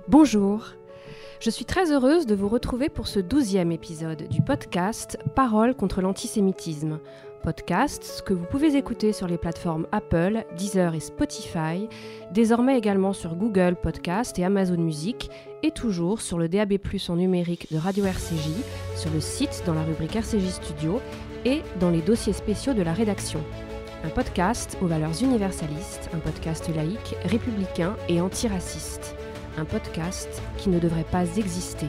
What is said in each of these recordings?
Bonjour, je suis très heureuse de vous retrouver pour ce 12e épisode du podcast Paroles contre l'antisémitisme. Podcast que vous pouvez écouter sur les plateformes Apple, Deezer et Spotify, désormais également sur Google Podcast et Amazon Music, et toujours sur le DAB+ en numérique de Radio RCJ, sur le site dans la rubrique RCJ Studio et dans les dossiers spéciaux de la rédaction. Un podcast aux valeurs universalistes, un podcast laïque, républicain et antiraciste. Un podcast qui ne devrait pas exister.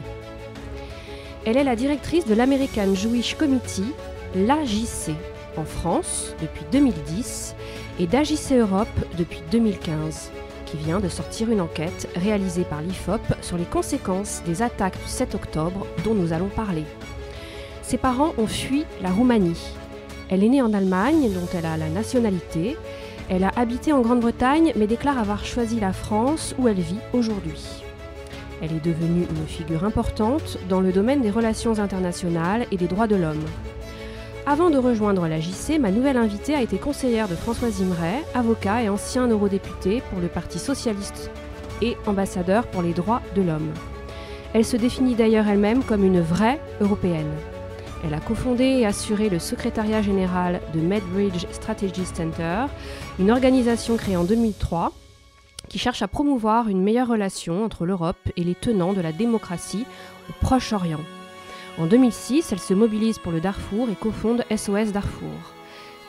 Elle est la directrice de l'American Jewish Committee, l'AJC, en France depuis 2010 et d'AJC Europe depuis 2015, qui vient de sortir une enquête réalisée par l'IFOP sur les conséquences des attaques du 7 octobre dont nous allons parler. Ses parents ont fui la Roumanie. Elle est née en Allemagne, dont elle a la nationalité. Elle a habité en Grande-Bretagne, mais déclare avoir choisi la France, où elle vit aujourd'hui. Elle est devenue une figure importante dans le domaine des relations internationales et des droits de l'homme. Avant de rejoindre la JC, ma nouvelle invitée a été conseillère de François Imret, avocat et ancien eurodéputé pour le Parti socialiste et ambassadeur pour les droits de l'homme. Elle se définit d'ailleurs elle-même comme une vraie européenne. Elle a cofondé et assuré le secrétariat général de Medbridge Strategy Center, une organisation créée en 2003 qui cherche à promouvoir une meilleure relation entre l'Europe et les tenants de la démocratie au Proche-Orient. En 2006, elle se mobilise pour le Darfour et cofonde SOS Darfour.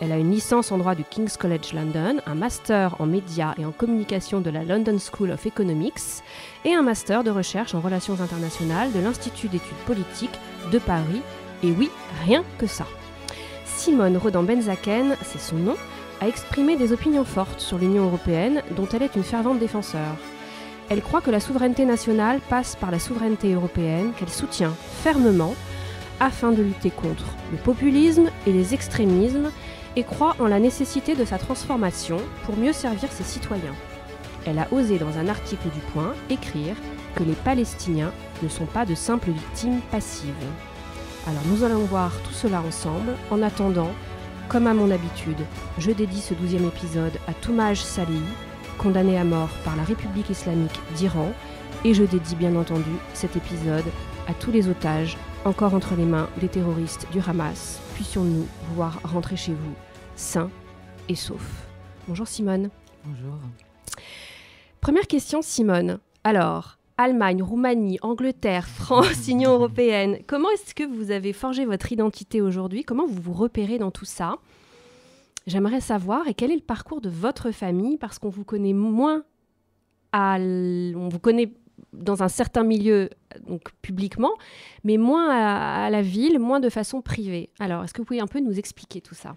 Elle a une licence en droit du King's College London, un master en médias et en communication de la London School of Economics et un master de recherche en relations internationales de l'Institut d'études politiques de Paris. Et oui, rien que ça. Simone Rodin-Benzaken, c'est son nom, a exprimé des opinions fortes sur l'Union européenne dont elle est une fervente défenseur. Elle croit que la souveraineté nationale passe par la souveraineté européenne qu'elle soutient fermement afin de lutter contre le populisme et les extrémismes et croit en la nécessité de sa transformation pour mieux servir ses citoyens. Elle a osé dans un article du Point écrire que les Palestiniens ne sont pas de simples victimes passives. Alors nous allons voir tout cela ensemble. En attendant, comme à mon habitude, je dédie ce 12e épisode à Toumaj Salehi, condamné à mort par la République islamique d'Iran, et je dédie bien entendu cet épisode à tous les otages encore entre les mains des terroristes du Hamas. Puissions-nous voir rentrer chez vous sains et saufs. Bonjour Simone. Bonjour. Première question Simone. Alors, Allemagne, Roumanie, Angleterre, France, Union européenne. Comment est-ce que vous avez forgé votre identité aujourd'hui? Comment vous vous repérez dans tout ça? J'aimerais savoir, et quel est le parcours de votre famille? Parce qu'on vous connaît moins, on vous connaît dans un certain milieu, donc publiquement, mais moins à la ville, moins de façon privée. Alors, est-ce que vous pouvez un peu nous expliquer tout ça?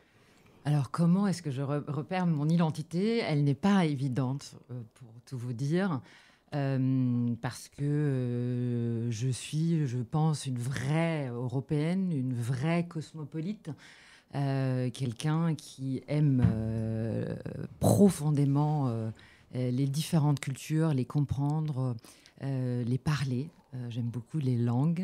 Alors, comment est-ce que je repère mon identité? Elle n'est pas évidente, pour tout vous dire. Parce que je suis, je pense, une vraie européenne, une vraie cosmopolite, quelqu'un qui aime profondément les différentes cultures, les comprendre, les parler. J'aime beaucoup les langues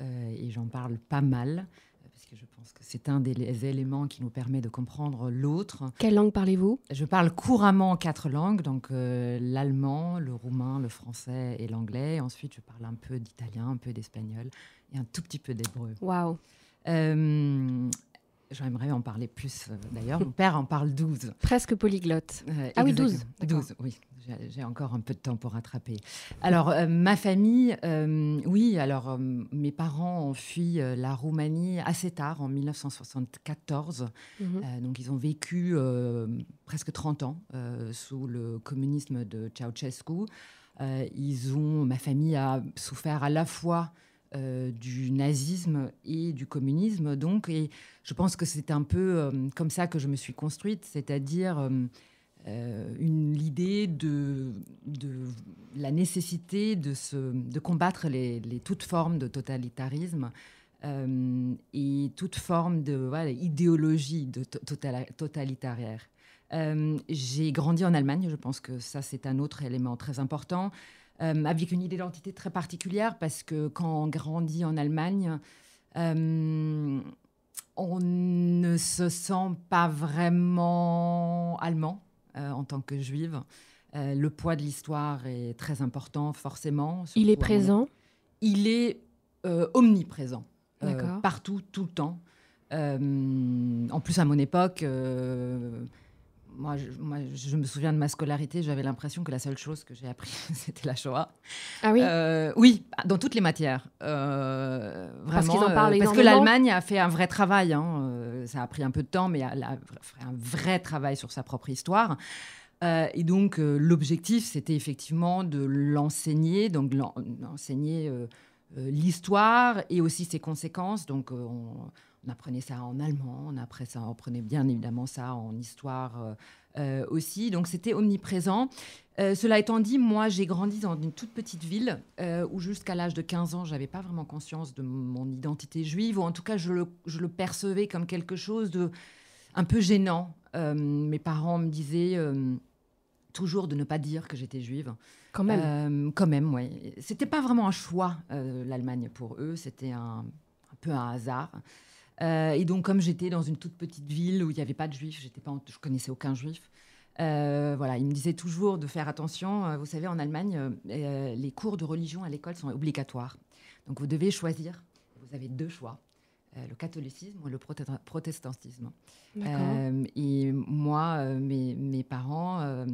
et j'en parle pas mal, parce que je pense que c'est un des éléments qui nous permet de comprendre l'autre. Quelle langue parlez-vous? Je parle couramment 4 langues, donc l'allemand, le roumain, le français et l'anglais. Ensuite, je parle un peu d'italien, un peu d'espagnol et un tout petit peu d'hébreu. Waouh. J'aimerais en parler plus, d'ailleurs. Mon père en parle 12. Presque polyglotte. Ah oui, 12. 12, oui. J'ai encore un peu de temps pour rattraper. Alors, ma famille, oui, alors mes parents ont fui la Roumanie assez tard, en 1974. Donc, ils ont vécu presque 30 ans sous le communisme de Ceausescu. Ma famille a souffert à la fois du nazisme et du communisme, donc, et je pense que c'est un peu comme ça que je me suis construite, c'est-à-dire l'idée de la nécessité de combattre toutes formes de totalitarisme et toute forme d'idéologie totalitaire. J'ai grandi en Allemagne, je pense que ça c'est un autre élément très important, avec une identité très particulière, parce que quand on grandit en Allemagne, on ne se sent pas vraiment allemand en tant que juive. Le poids de l'histoire est très important, forcément. Il est présent? Il est omniprésent. D'accord. Partout, tout le temps. En plus, à mon époque, moi, je me souviens de ma scolarité, j'avais l'impression que la seule chose que j'ai appris, c'était la Shoah. Ah oui? Oui, dans toutes les matières. Parce qu'ils en parlent parce que énormément? l'Allemagne a fait un vrai travail. Ça a pris un peu de temps, mais elle a fait un vrai travail sur sa propre histoire. Et donc, l'objectif, c'était effectivement de l'enseigner, donc l'enseigner l'histoire et aussi ses conséquences. Donc, on apprenait ça en allemand, on apprenait bien évidemment ça en histoire aussi. Donc, c'était omniprésent. Cela étant dit, moi, j'ai grandi dans une toute petite ville où jusqu'à l'âge de 15 ans, je n'avais pas vraiment conscience de mon identité juive, ou en tout cas, je le percevais comme quelque chose de un peu gênant. Mes parents me disaient toujours de ne pas dire que j'étais juive. Quand même. Quand même, oui. C'était pas vraiment un choix, l'Allemagne, pour eux. C'était un peu un hasard. Et donc, comme j'étais dans une toute petite ville où il n'y avait pas de juifs, je connaissais aucun juif. Voilà, ils me disaient toujours de faire attention. Vous savez, en Allemagne, les cours de religion à l'école sont obligatoires. Donc, vous devez choisir. Vous avez 2 choix. Le catholicisme ou le protestantisme. Et moi, mes parents,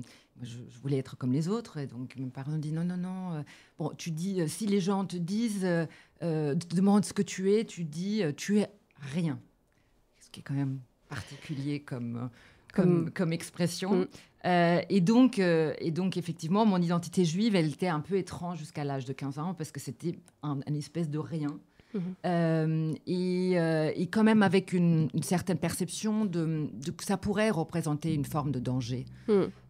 je voulais être comme les autres. Et donc, mes parents ont dit non. Bon, tu dis, si les gens te disent, te demandent ce que tu es, tu dis, tu es rien. Ce qui est quand même particulier comme expression. Et donc, effectivement, mon identité juive, elle était un peu étrange jusqu'à l'âge de 15 ans parce que c'était un espèce de rien. Et quand même avec une certaine perception de que ça pourrait représenter une forme de danger.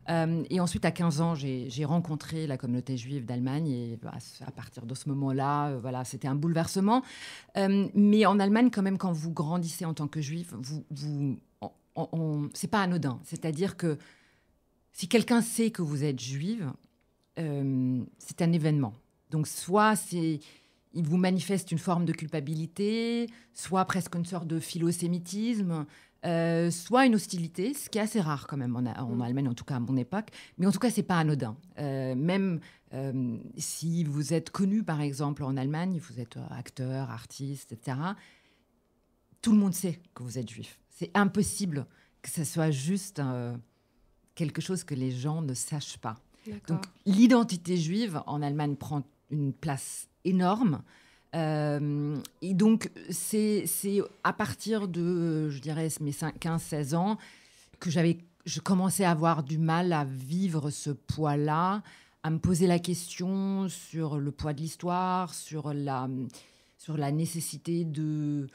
Et ensuite, à 15 ans, j'ai rencontré la communauté juive d'Allemagne. Et à partir de ce moment-là, voilà, c'était un bouleversement. Mais en Allemagne, quand même, quand vous grandissez en tant que juif, c'est pas anodin. C'est-à-dire que si quelqu'un sait que vous êtes juive, c'est un événement. Donc, soit il vous manifeste une forme de culpabilité, soit presque une sorte de philosémitisme, soit une hostilité, ce qui est assez rare quand même en Allemagne, en tout cas à mon époque. Mais en tout cas, c'est pas anodin. Même si vous êtes connu, par exemple, en Allemagne, vous êtes acteur, artiste, etc., tout le monde sait que vous êtes juif. C'est impossible que ce soit juste quelque chose que les gens ne sachent pas. D'accord. Donc, l'identité juive en Allemagne prend une place énorme. Et donc, c'est à partir de, je dirais, mes 15-16 ans que je commençais à avoir du mal à vivre ce poids-là, à me poser la question sur le poids de l'histoire, sur la nécessité de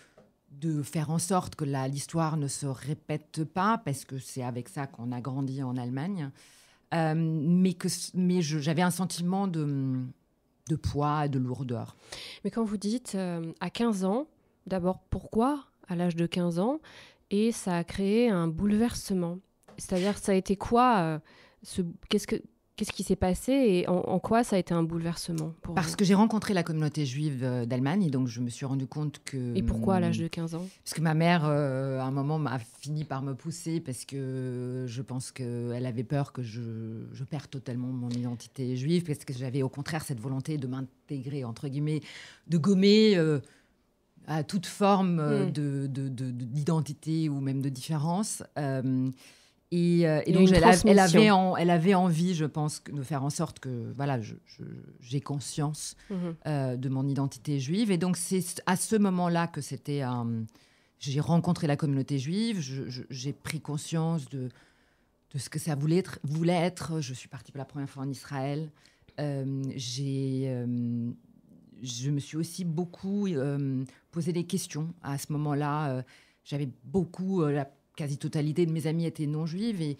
faire en sorte que l'histoire ne se répète pas, parce que c'est avec ça qu'on a grandi en Allemagne. Mais j'avais un sentiment de poids et de lourdeur. Mais quand vous dites à 15 ans, d'abord pourquoi à l'âge de 15 ans? Et ça a créé un bouleversement. C'est-à-dire, ça a été quoi Qu'est-ce qui s'est passé et en quoi ça a été un bouleversement pour Parce vous? que j'ai rencontré la communauté juive d'Allemagne et donc je me suis rendu compte que... Et pourquoi à l'âge de 15 ans? Parce que ma mère, à un moment, m'a fini par me pousser parce que je pense qu'elle avait peur que je perde totalement mon identité juive, parce que j'avais au contraire cette volonté de m'intégrer, entre guillemets, de gommer à toute forme d'identité ou même de différence. Et donc, elle avait envie, je pense, de faire en sorte que voilà, j'ai conscience de mon identité juive. Et donc, c'est à ce moment-là que j'ai rencontré la communauté juive. J'ai pris conscience de ce que ça voulait être. Je suis partie pour la première fois en Israël. Je me suis aussi beaucoup posé des questions. À ce moment-là, j'avais beaucoup... la quasi-totalité de mes amis étaient non-juives et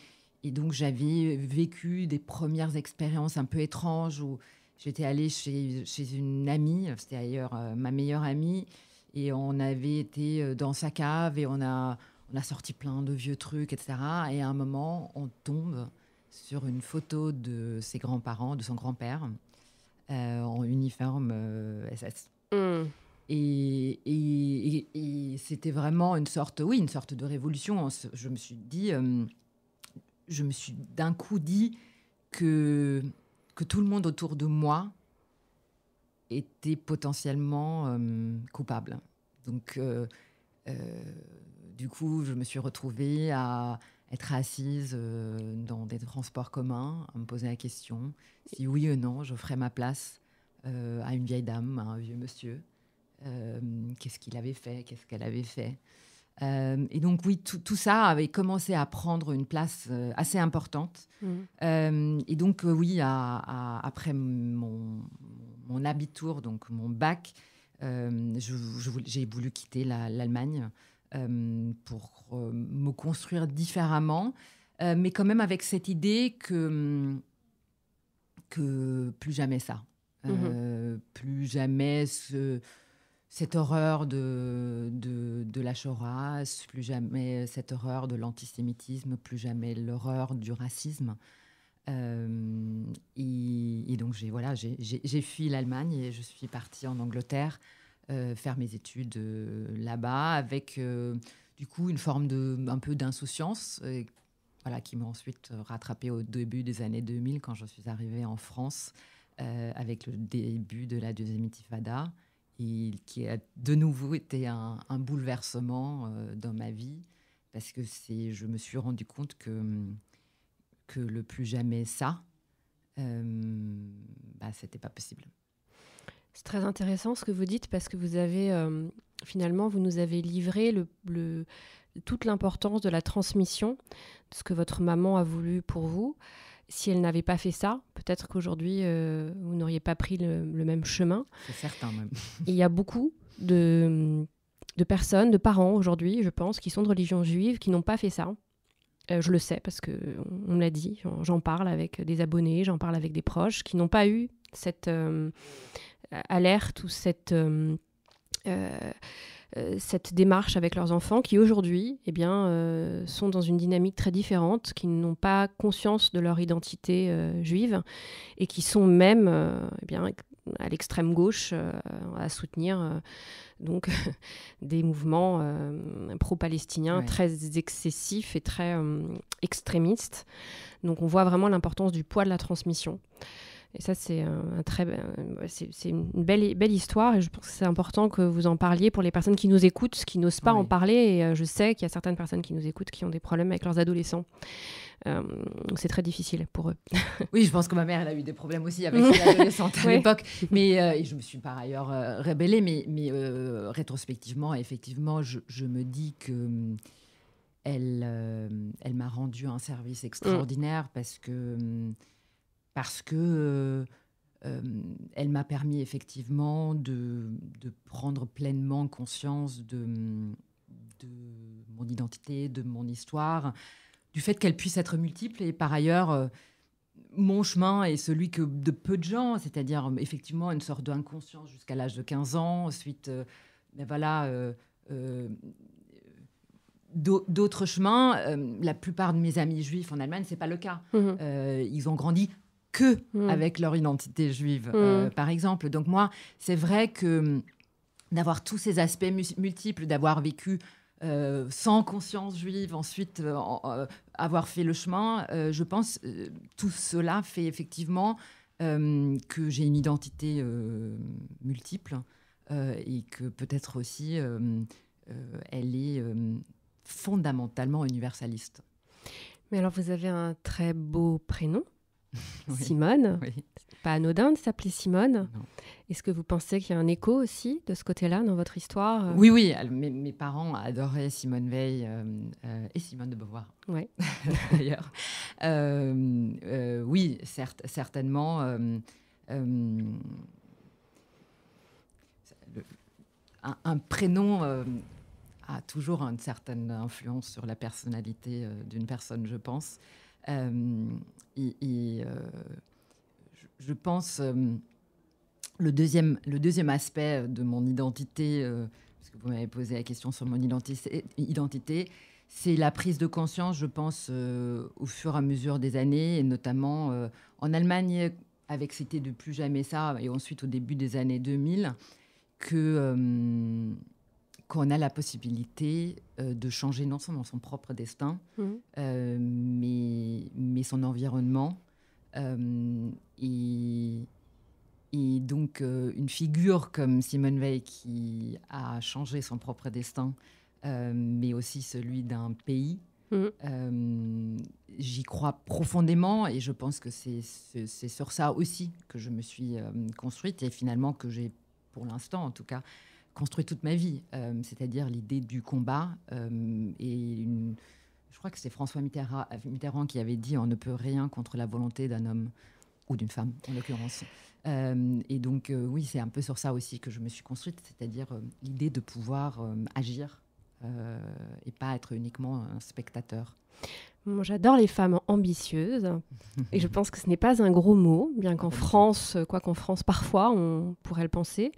donc j'avais vécu des premières expériences un peu étranges où j'étais allée chez une amie, c'était d'ailleurs ma meilleure amie, et on avait été dans sa cave et on a sorti plein de vieux trucs, etc. Et à un moment, on tombe sur une photo de ses grands-parents, de son grand-père, en uniforme SS. Et c'était vraiment une sorte de révolution. Je me suis d'un coup dit, que tout le monde autour de moi était potentiellement coupable. Donc, du coup, je me suis retrouvée à être assise dans des transports communs, à me poser la question si oui ou non, je ferais ma place à une vieille dame, à un vieux monsieur. Qu'est-ce qu'il avait fait, qu'est-ce qu'elle avait fait. Et donc, oui, tout ça avait commencé à prendre une place assez importante. Et donc, oui, après mon abitur, donc mon bac, j'ai voulu quitter l'Allemagne pour me construire différemment, mais quand même avec cette idée que plus jamais ça. Plus jamais cette horreur de la Shoah, plus jamais cette horreur de l'antisémitisme, plus jamais l'horreur du racisme. Et donc, j'ai fui l'Allemagne et je suis partie en Angleterre faire mes études là-bas avec, du coup, une forme un peu d'insouciance qui m'a ensuite rattrapée au début des années 2000 quand je suis arrivée en France avec le début de la deuxième intifada. Et qui a de nouveau été un bouleversement dans ma vie, parce que je me suis rendu compte que le plus jamais ça, c'était pas possible. C'est très intéressant ce que vous dites, parce que vous avez finalement, vous nous avez livré toute l'importance de la transmission, de ce que votre maman a voulu pour vous. Si elle n'avait pas fait ça, peut-être qu'aujourd'hui, vous n'auriez pas pris le même chemin. C'est certain même. Il y a beaucoup de personnes, de parents aujourd'hui, je pense, qui sont de religion juive, qui n'ont pas fait ça. Je le sais parce qu'on me l'a dit, j'en parle avec des abonnés, j'en parle avec des proches, qui n'ont pas eu cette alerte ou cette démarche avec leurs enfants, qui aujourd'hui sont dans une dynamique très différente, qui n'ont pas conscience de leur identité juive et qui sont même à l'extrême gauche à soutenir donc des mouvements pro-palestiniens très excessifs et très extrémistes. Donc on voit vraiment l'importance du poids de la transmission. Et ça, c'est une belle histoire, et je pense que c'est important que vous en parliez pour les personnes qui nous écoutent, qui n'osent pas en parler. Et je sais qu'il y a certaines personnes qui nous écoutent qui ont des problèmes avec leurs adolescents. C'est très difficile pour eux. Oui, je pense que ma mère, elle a eu des problèmes aussi avec ses adolescentes à l'époque. Mais et je me suis par ailleurs rebellée. Mais rétrospectivement, effectivement, je me dis que elle m'a rendu un service extraordinaire parce que elle m'a permis effectivement de prendre pleinement conscience de mon identité, de mon histoire, du fait qu'elle puisse être multiple. Et par ailleurs, mon chemin est celui de peu de gens, c'est-à-dire effectivement une sorte d'inconscience jusqu'à l'âge de 15 ans. Ensuite, d'autres chemins. La plupart de mes amis juifs en Allemagne, c'est pas le cas. Ils ont grandi avec leur identité juive, par exemple. Donc moi, c'est vrai que d'avoir tous ces aspects multiples, d'avoir vécu sans conscience juive, ensuite avoir fait le chemin, je pense tout cela fait effectivement que j'ai une identité multiple et que peut-être aussi elle est fondamentalement universaliste. Mais alors vous avez un très beau prénom. Simone, pas anodin de s'appeler Simone. Non. Est-ce que vous pensez qu'il y a un écho aussi de ce côté-là dans votre histoire ? Oui. Mes parents adoraient Simone Veil et Simone de Beauvoir. Ouais. D'ailleurs. Oui, certainement. Un prénom a toujours une certaine influence sur la personnalité d'une personne, je pense. Je pense le deuxième aspect de mon identité, parce que vous m'avez posé la question sur mon identité, c'est la prise de conscience, je pense, au fur et à mesure des années, et notamment en Allemagne, avec C'était de plus jamais ça, et ensuite au début des années 2000, qu'on a la possibilité de changer non seulement son propre destin, mais son environnement, Et donc, une figure comme Simone Veil qui a changé son propre destin, mais aussi celui d'un pays, j'y crois profondément et je pense que c'est sur ça aussi que je me suis construite et finalement que j'ai, pour l'instant en tout cas, construit toute ma vie. C'est-à-dire l'idée du combat je crois que c'est François Mitterrand qui avait dit « On ne peut rien contre la volonté d'un homme ou d'une femme, en l'occurrence ». Et donc, oui, c'est un peu sur ça aussi que je me suis construite, c'est-à-dire l'idée de pouvoir agir et pas être uniquement un spectateur. Moi, j'adore les femmes ambitieuses et je pense que ce n'est pas un gros mot, bien qu'en France, quoi qu'en France, parfois, on pourrait le penser.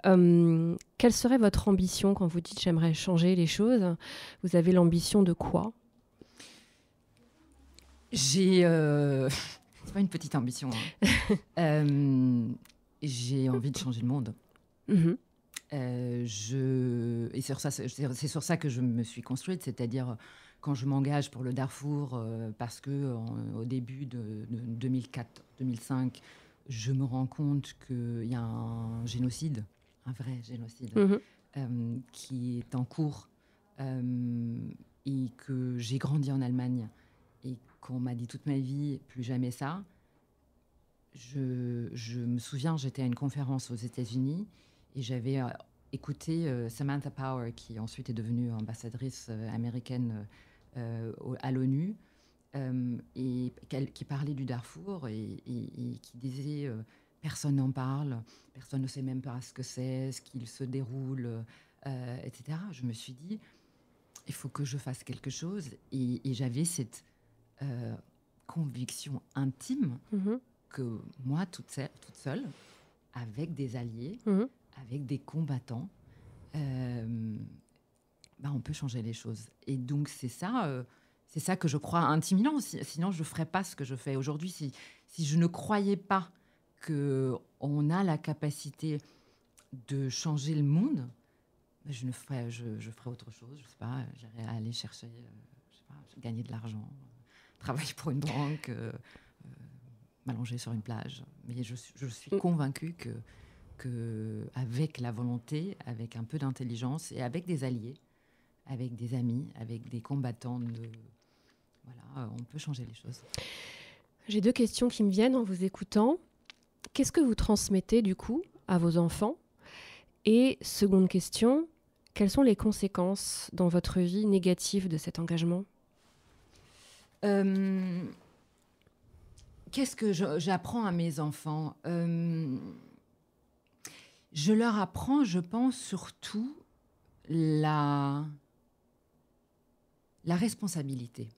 Quelle serait votre ambition quand vous dites « j'aimerais changer les choses » ? Vous avez l'ambition de quoi ? C'est pas une petite ambition. J'ai envie de changer le monde. Et c'est sur ça que je me suis construite, c'est-à-dire quand je m'engage pour le Darfour, parce que au début de 2004-2005, je me rends compte qu'il y a un génocide, un vrai génocide, qui est en cours, et que j'ai grandi en Allemagne et qu'on m'a dit toute ma vie, plus jamais ça. Je me souviens, j'étais à une conférence aux États-Unis et j'avais écouté Samantha Power, qui ensuite est devenue ambassadrice américaine à l'ONU, et qui parlait du Darfour et qui disait personne n'en parle, personne ne sait même pas ce que c'est, ce qu'il se déroule, etc. Je me suis dit, il faut que je fasse quelque chose. Et j'avais cette conviction intime que moi, toute seule, avec des alliés, avec des combattants, on peut changer les choses. Et donc, c'est ça que je crois intimement. Sinon, je ne ferais pas ce que je fais aujourd'hui. Si je ne croyais pas qu'on a la capacité de changer le monde, je ferais autre chose. Je ne sais pas, j'irais aller chercher, gagner de l'argent, travailler pour une banque, m'allonger sur une plage. Mais je suis convaincue que avec la volonté, avec un peu d'intelligence et avec des alliés, avec des amis, avec des combattants, on peut changer les choses. J'ai 2 questions qui me viennent en vous écoutant. Qu'est-ce que vous transmettez du coup à vos enfants ? Et seconde question, quelles sont les conséquences dans votre vie négatives de cet engagement ? Qu'est-ce que j'apprends à mes enfants ? Je leur apprends, je pense, surtout la responsabilité.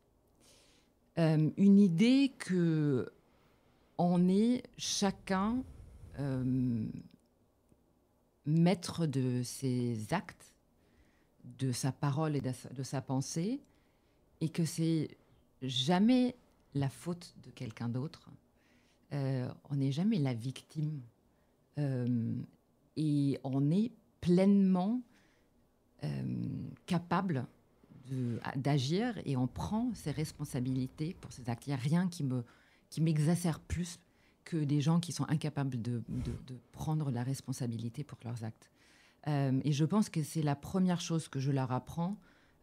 Une idée qu'on est chacun maître de ses actes, de sa parole et de sa pensée, et que c'est jamais la faute de quelqu'un d'autre. On n'est jamais la victime. Et on est pleinement capable d'agir et on prend ses responsabilités pour ses actes. Il n'y a rien qui m'exacerbe plus que des gens qui sont incapables de prendre la responsabilité pour leurs actes. Et je pense que c'est la première chose que je leur apprends,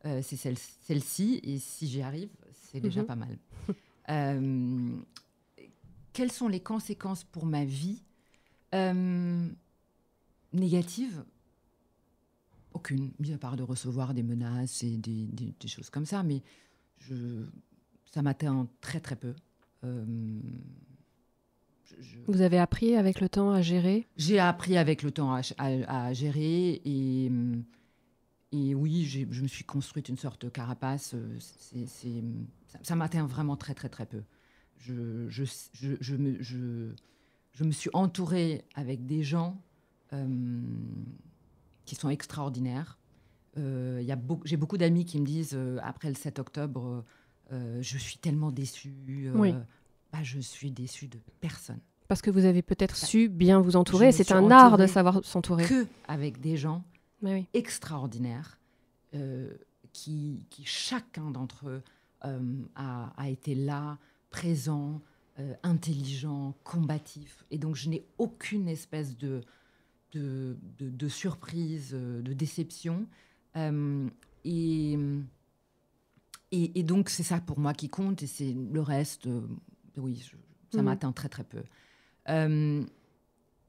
c'est celle-ci, et si j'y arrive, c'est déjà pas mal. Quelles sont les conséquences pour ma vie ? Négatives ? Aucune, mis à part de recevoir des menaces et des choses comme ça, mais ça m'atteint très très peu. Vous avez appris avec le temps à gérer ? J'ai appris avec le temps à gérer et oui, je me suis construite une sorte de carapace. Ça m'atteint vraiment très très très peu. Je me suis entourée avec des gens qui sont extraordinaires. J'ai beaucoup d'amis qui me disent, après le 7 octobre, je suis tellement déçue. Oui. Je suis déçue de personne. Parce que vous avez peut-être su bien vous entourer. C'est un art de savoir s'entourer. Avec des gens extraordinaires qui chacun d'entre eux a été là, présent, intelligent, combatif. Et donc, je n'ai aucune espèce de surprise, de déception. Et donc, c'est ça pour moi qui compte. Et c'est le reste, oui, ça m'atteint très, très peu.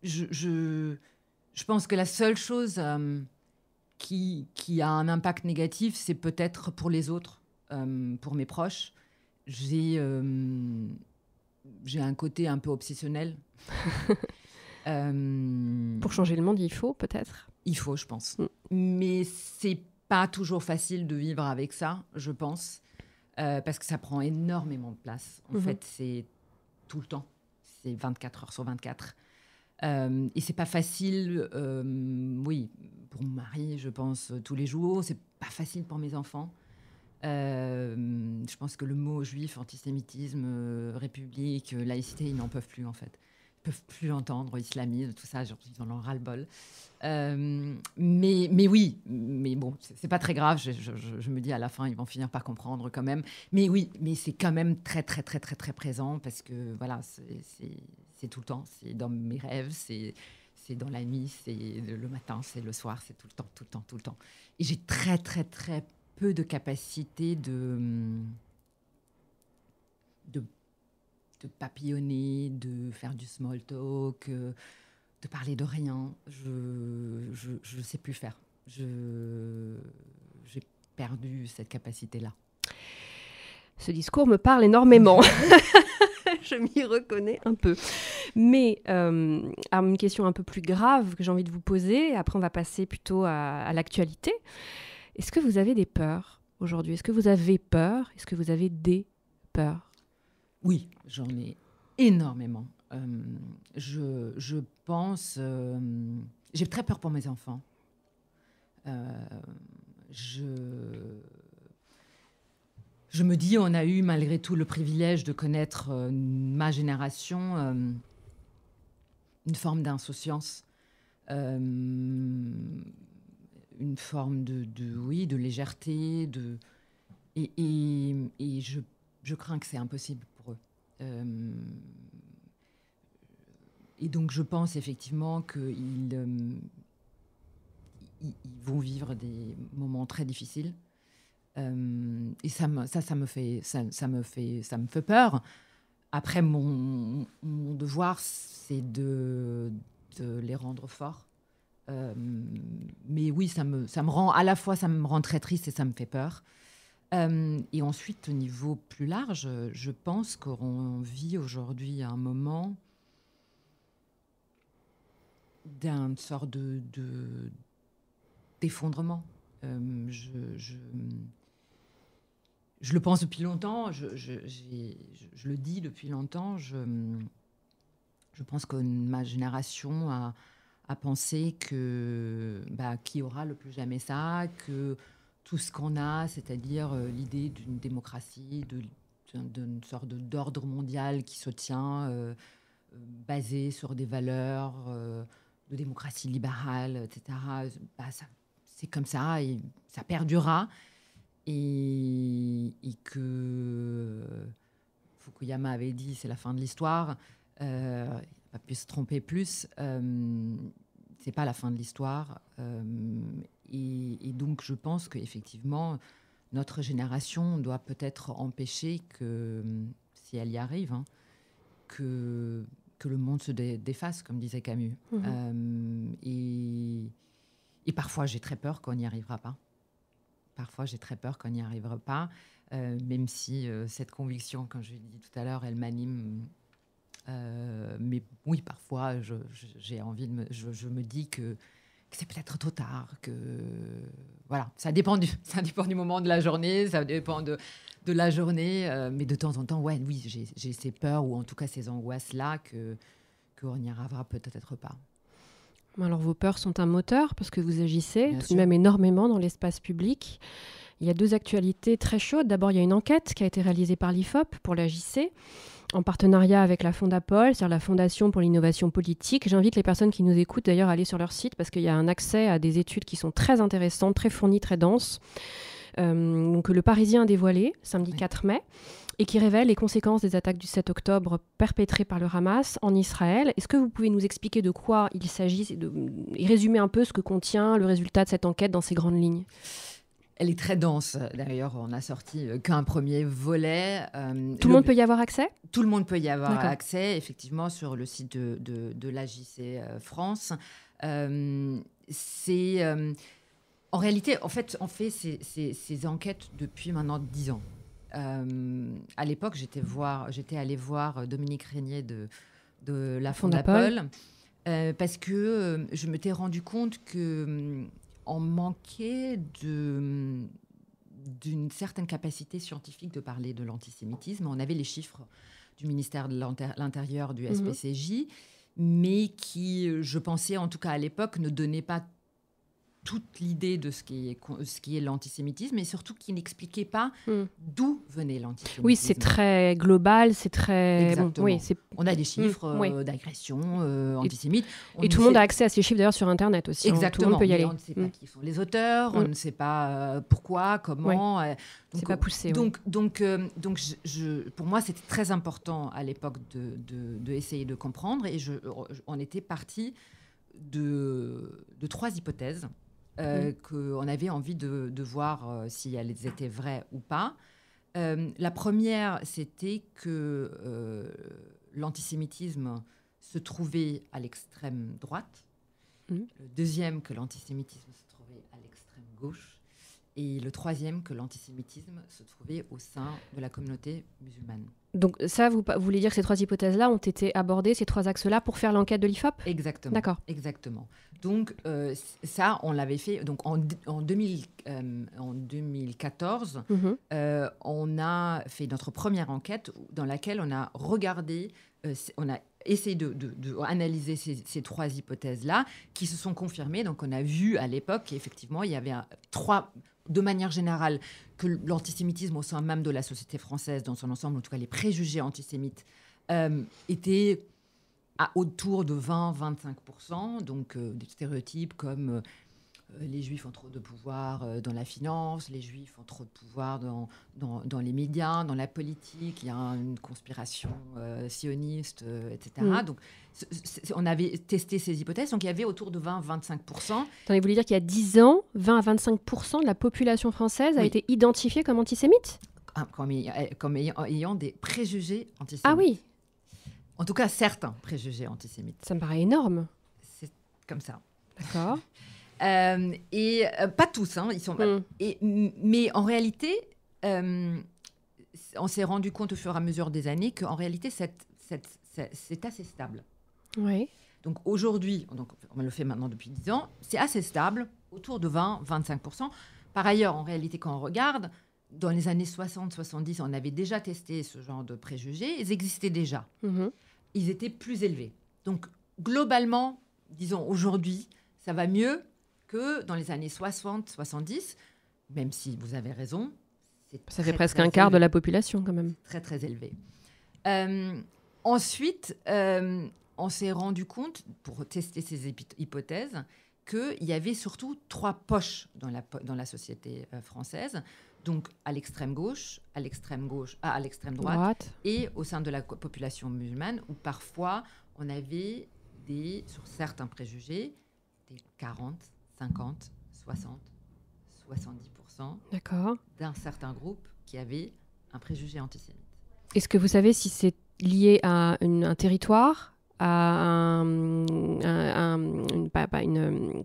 Je pense que la seule chose qui a un impact négatif, c'est peut-être pour les autres, pour mes proches. J'ai un côté un peu obsessionnel. Pour changer le monde, il faut peut-être. Il faut, je pense. Mais c'est pas toujours facile de vivre avec ça, je pense, parce que ça prend énormément de place. En fait, c'est tout le temps. C'est 24 heures sur 24. Et c'est pas facile, oui, pour mon mari, je pense, tous les jours. C'est pas facile pour mes enfants. Je pense que le mot juif, antisémitisme, république, laïcité, ils n'en peuvent plus, en fait. Ils peuvent plus l'entendre, islamisme, tout ça, genre, ils en ont ras-le-bol. Mais oui, mais bon, c'est pas très grave. Je me dis, à la fin, ils vont finir par comprendre quand même. Mais oui, mais c'est quand même très, très, très, très, très présent parce que, voilà, c'est tout le temps. C'est dans mes rêves, c'est dans la nuit, c'est le matin, c'est le soir, c'est tout le temps, tout le temps, tout le temps. Et j'ai très, très, très peu de capacité de papillonner, de faire du small talk, de parler de rien. Je sais plus faire. J'ai perdu cette capacité-là. Ce discours me parle énormément. Je m'y reconnais un peu. Mais une question un peu plus grave que j'ai envie de vous poser, après on va passer plutôt à l'actualité. Est-ce que vous avez des peurs aujourd'hui ? Est-ce que vous avez peur ? Est-ce que vous avez des peurs ? Oui, j'en ai énormément. Je pense... j'ai très peur pour mes enfants. Je me dis, on a eu malgré tout le privilège de connaître ma génération, une forme d'insouciance, une forme de légèreté, et je crains que c'est impossible pour eux. Et donc je pense effectivement qu'ils vont vivre des moments très difficiles. Et ça me fait peur. Après, mon devoir, c'est de les rendre forts. Mais oui, ça me rend, à la fois, ça me rend très triste et ça me fait peur. Et ensuite, au niveau plus large, je pense qu'on vit aujourd'hui un moment d'une sorte d'effondrement. Je le pense depuis longtemps, je le dis depuis longtemps. Je pense que ma génération a pensé que qui aura le plus jamais ça, que tout ce qu'on a, c'est-à-dire l'idée d'une démocratie, d'une sorte d'ordre mondial qui se tient, basé sur des valeurs de démocratie libérale, etc., c'est comme ça et ça perdurera. Et que Fukuyama avait dit c'est la fin de l'histoire, il n'a pas pu se tromper plus, c'est pas la fin de l'histoire, et donc je pense qu'effectivement notre génération doit peut-être empêcher que, si elle y arrive, que le monde se défasse, comme disait Camus. Et parfois j'ai très peur qu'on n'y arrivera pas. Parfois, j'ai très peur qu'on n'y arrivera pas, même si cette conviction, comme je l'ai dit tout à l'heure, elle m'anime. Mais oui, parfois, j'ai envie je me dis que c'est peut-être trop tard, que voilà, ça dépend du moment de la journée, ça dépend de la journée, mais de temps en temps, oui, j'ai ces peurs ou en tout cas ces angoisses-là qu'on n'y arrivera peut-être pas. Alors vos peurs sont un moteur parce que vous agissez Bien tout sûr. de même énormément dans l'espace public. Il y a 2 actualités très chaudes. D'abord, il y a une enquête qui a été réalisée par l'IFOP pour la JC, en partenariat avec la Fondapol, c'est-à-dire la Fondation pour l'innovation politique. J'invite les personnes qui nous écoutent d'ailleurs à aller sur leur site parce qu'il y a un accès à des études qui sont très intéressantes, très fournies, très denses. Donc le Parisien a dévoilé, samedi 4 mai. et qui révèle les conséquences des attaques du 7 octobre perpétrées par le Hamas en Israël. Est-ce que vous pouvez nous expliquer de quoi il s'agit et résumer un peu ce que contient le résultat de cette enquête dans ses grandes lignes ? Elle est très dense. D'ailleurs, on n'a sorti qu'un premier volet. Tout le monde peut y avoir accès ? Tout le monde peut y avoir accès, effectivement, sur le site de l'AJC France. En réalité, en fait, on fait ces enquêtes depuis maintenant 10 ans. À l'époque, j'étais allée voir Dominique Régnier de la Fondapol parce que je m'étais rendu compte qu'on manquait d'une certaine capacité scientifique de parler de l'antisémitisme. On avait les chiffres du ministère de l'Intérieur, du SPCJ, mais qui, je pensais, en tout cas à l'époque, ne donnaient pas toute l'idée de ce qui est l'antisémitisme, et surtout qui n'expliquait pas d'où venait l'antisémitisme. Oui, c'est très global, c'est très... Exactement. Oui, on a des chiffres d'agression antisémites. Et tout le monde a accès à ces chiffres d'ailleurs sur Internet aussi. Exactement. Tout le monde peut y aller. On ne sait pas qui sont les auteurs, on ne sait pas pourquoi, comment. C'est pas poussé. Donc, pour moi, c'était très important à l'époque de essayer de comprendre, et on était parti de 3 hypothèses. Qu'on avait envie de voir si elles étaient vraies ou pas. La première, c'était que l'antisémitisme se trouvait à l'extrême droite. Le deuxième, que l'antisémitisme se trouvait à l'extrême gauche. Et le troisième, que l'antisémitisme se trouvait au sein de la communauté musulmane. Donc ça, vous voulez dire que ces 3 hypothèses-là ont été abordées, ces 3 axes-là, pour faire l'enquête de l'IFOP ? Exactement. D'accord. Exactement. Donc ça, on l'avait fait donc en 2014. On a fait notre première enquête dans laquelle on a regardé, on a essayé de analyser ces 3 hypothèses-là qui se sont confirmées. Donc on a vu à l'époque qu'effectivement, il y avait de manière générale, que l'antisémitisme au sein même de la société française, dans son ensemble, en tout cas les préjugés antisémites, étaient autour de 20-25%, donc des stéréotypes comme les Juifs ont trop de pouvoir dans la finance, les Juifs ont trop de pouvoir dans les médias, dans la politique, il y a une conspiration sioniste, etc. Donc, on avait testé ces hypothèses, donc il y avait autour de 20-25%. Attendez, vous voulez dire qu'il y a 10 ans, 20 à 25% de la population française a été identifiée comme antisémite ? Comme ayant des préjugés antisémites. Ah oui. En tout cas, certains préjugés antisémites. Ça me paraît énorme. C'est comme ça. D'accord. Et pas tous, hein, ils sont. Mais en réalité, on s'est rendu compte au fur et à mesure des années qu'en réalité, c'est assez stable. Oui. Donc aujourd'hui, on le fait maintenant depuis 10 ans, c'est assez stable, autour de 20-25%. Par ailleurs, en réalité, quand on regarde, dans les années 60-70, on avait déjà testé ce genre de préjugés. Ils existaient déjà. Ils étaient plus élevés. Donc, globalement, disons, aujourd'hui, ça va mieux que dans les années 60-70, même si vous avez raison. Ça fait presque un quart de la population, quand même. Très, très élevé. Ensuite, on s'est rendu compte, pour tester ces hypothèses, qu'il y avait surtout 3 poches dans la société française. Donc, à l'extrême gauche, à l'extrême droite, et au sein de la population musulmane, où parfois, on avait sur certains préjugés, des 40, 50, 60, 70% d'un certain groupe qui avait un préjugé antisémite. Est-ce que vous savez si c'est lié à un territoire, à une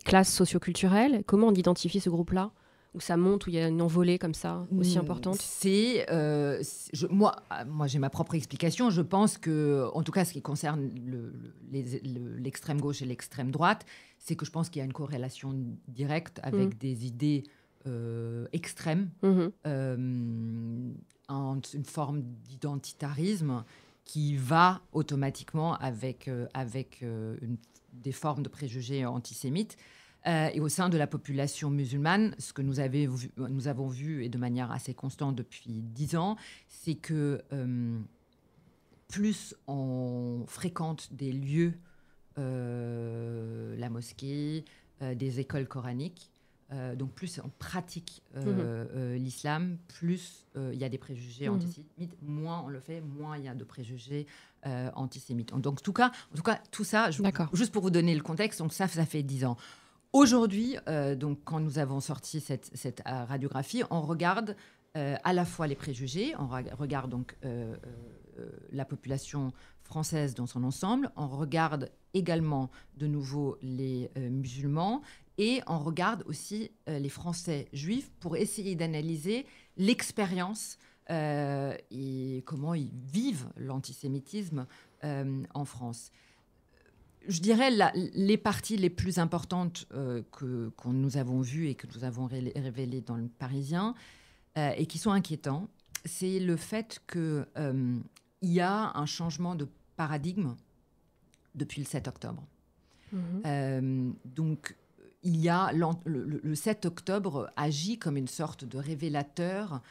classe socioculturelle ? Comment on identifie ce groupe-là ? Où ça monte, où il y a une envolée comme ça, aussi importante ? Moi, j'ai ma propre explication. Je pense que, en tout cas, ce qui concerne l'extrême gauche et l'extrême droite, c'est que je pense qu'il y a une corrélation directe avec des idées extrêmes, une forme d'identitarisme qui va automatiquement avec des formes de préjugés antisémites. Et au sein de la population musulmane, ce que nous avons vu, et de manière assez constante depuis 10 ans, c'est que plus on fréquente des lieux, la mosquée, des écoles coraniques, donc plus on pratique l'islam, plus il y a des préjugés antisémites, moins on le fait, moins il y a de préjugés antisémites. Donc en tout cas, tout ça, juste pour vous donner le contexte, donc ça fait 10 ans. Aujourd'hui, donc quand nous avons sorti cette radiographie, on regarde à la fois les préjugés, on regarde donc la population française dans son ensemble, on regarde également de nouveau les musulmans et on regarde aussi les Français juifs pour essayer d'analyser l'expérience et comment ils vivent l'antisémitisme en France. Je dirais les parties les plus importantes que nous avons vues et que nous avons révélées dans le Parisien et qui sont inquiétants, c'est le fait qu'il y a un changement de paradigme depuis le 7 octobre. Donc, il y a le 7 octobre agit comme une sorte de révélateur,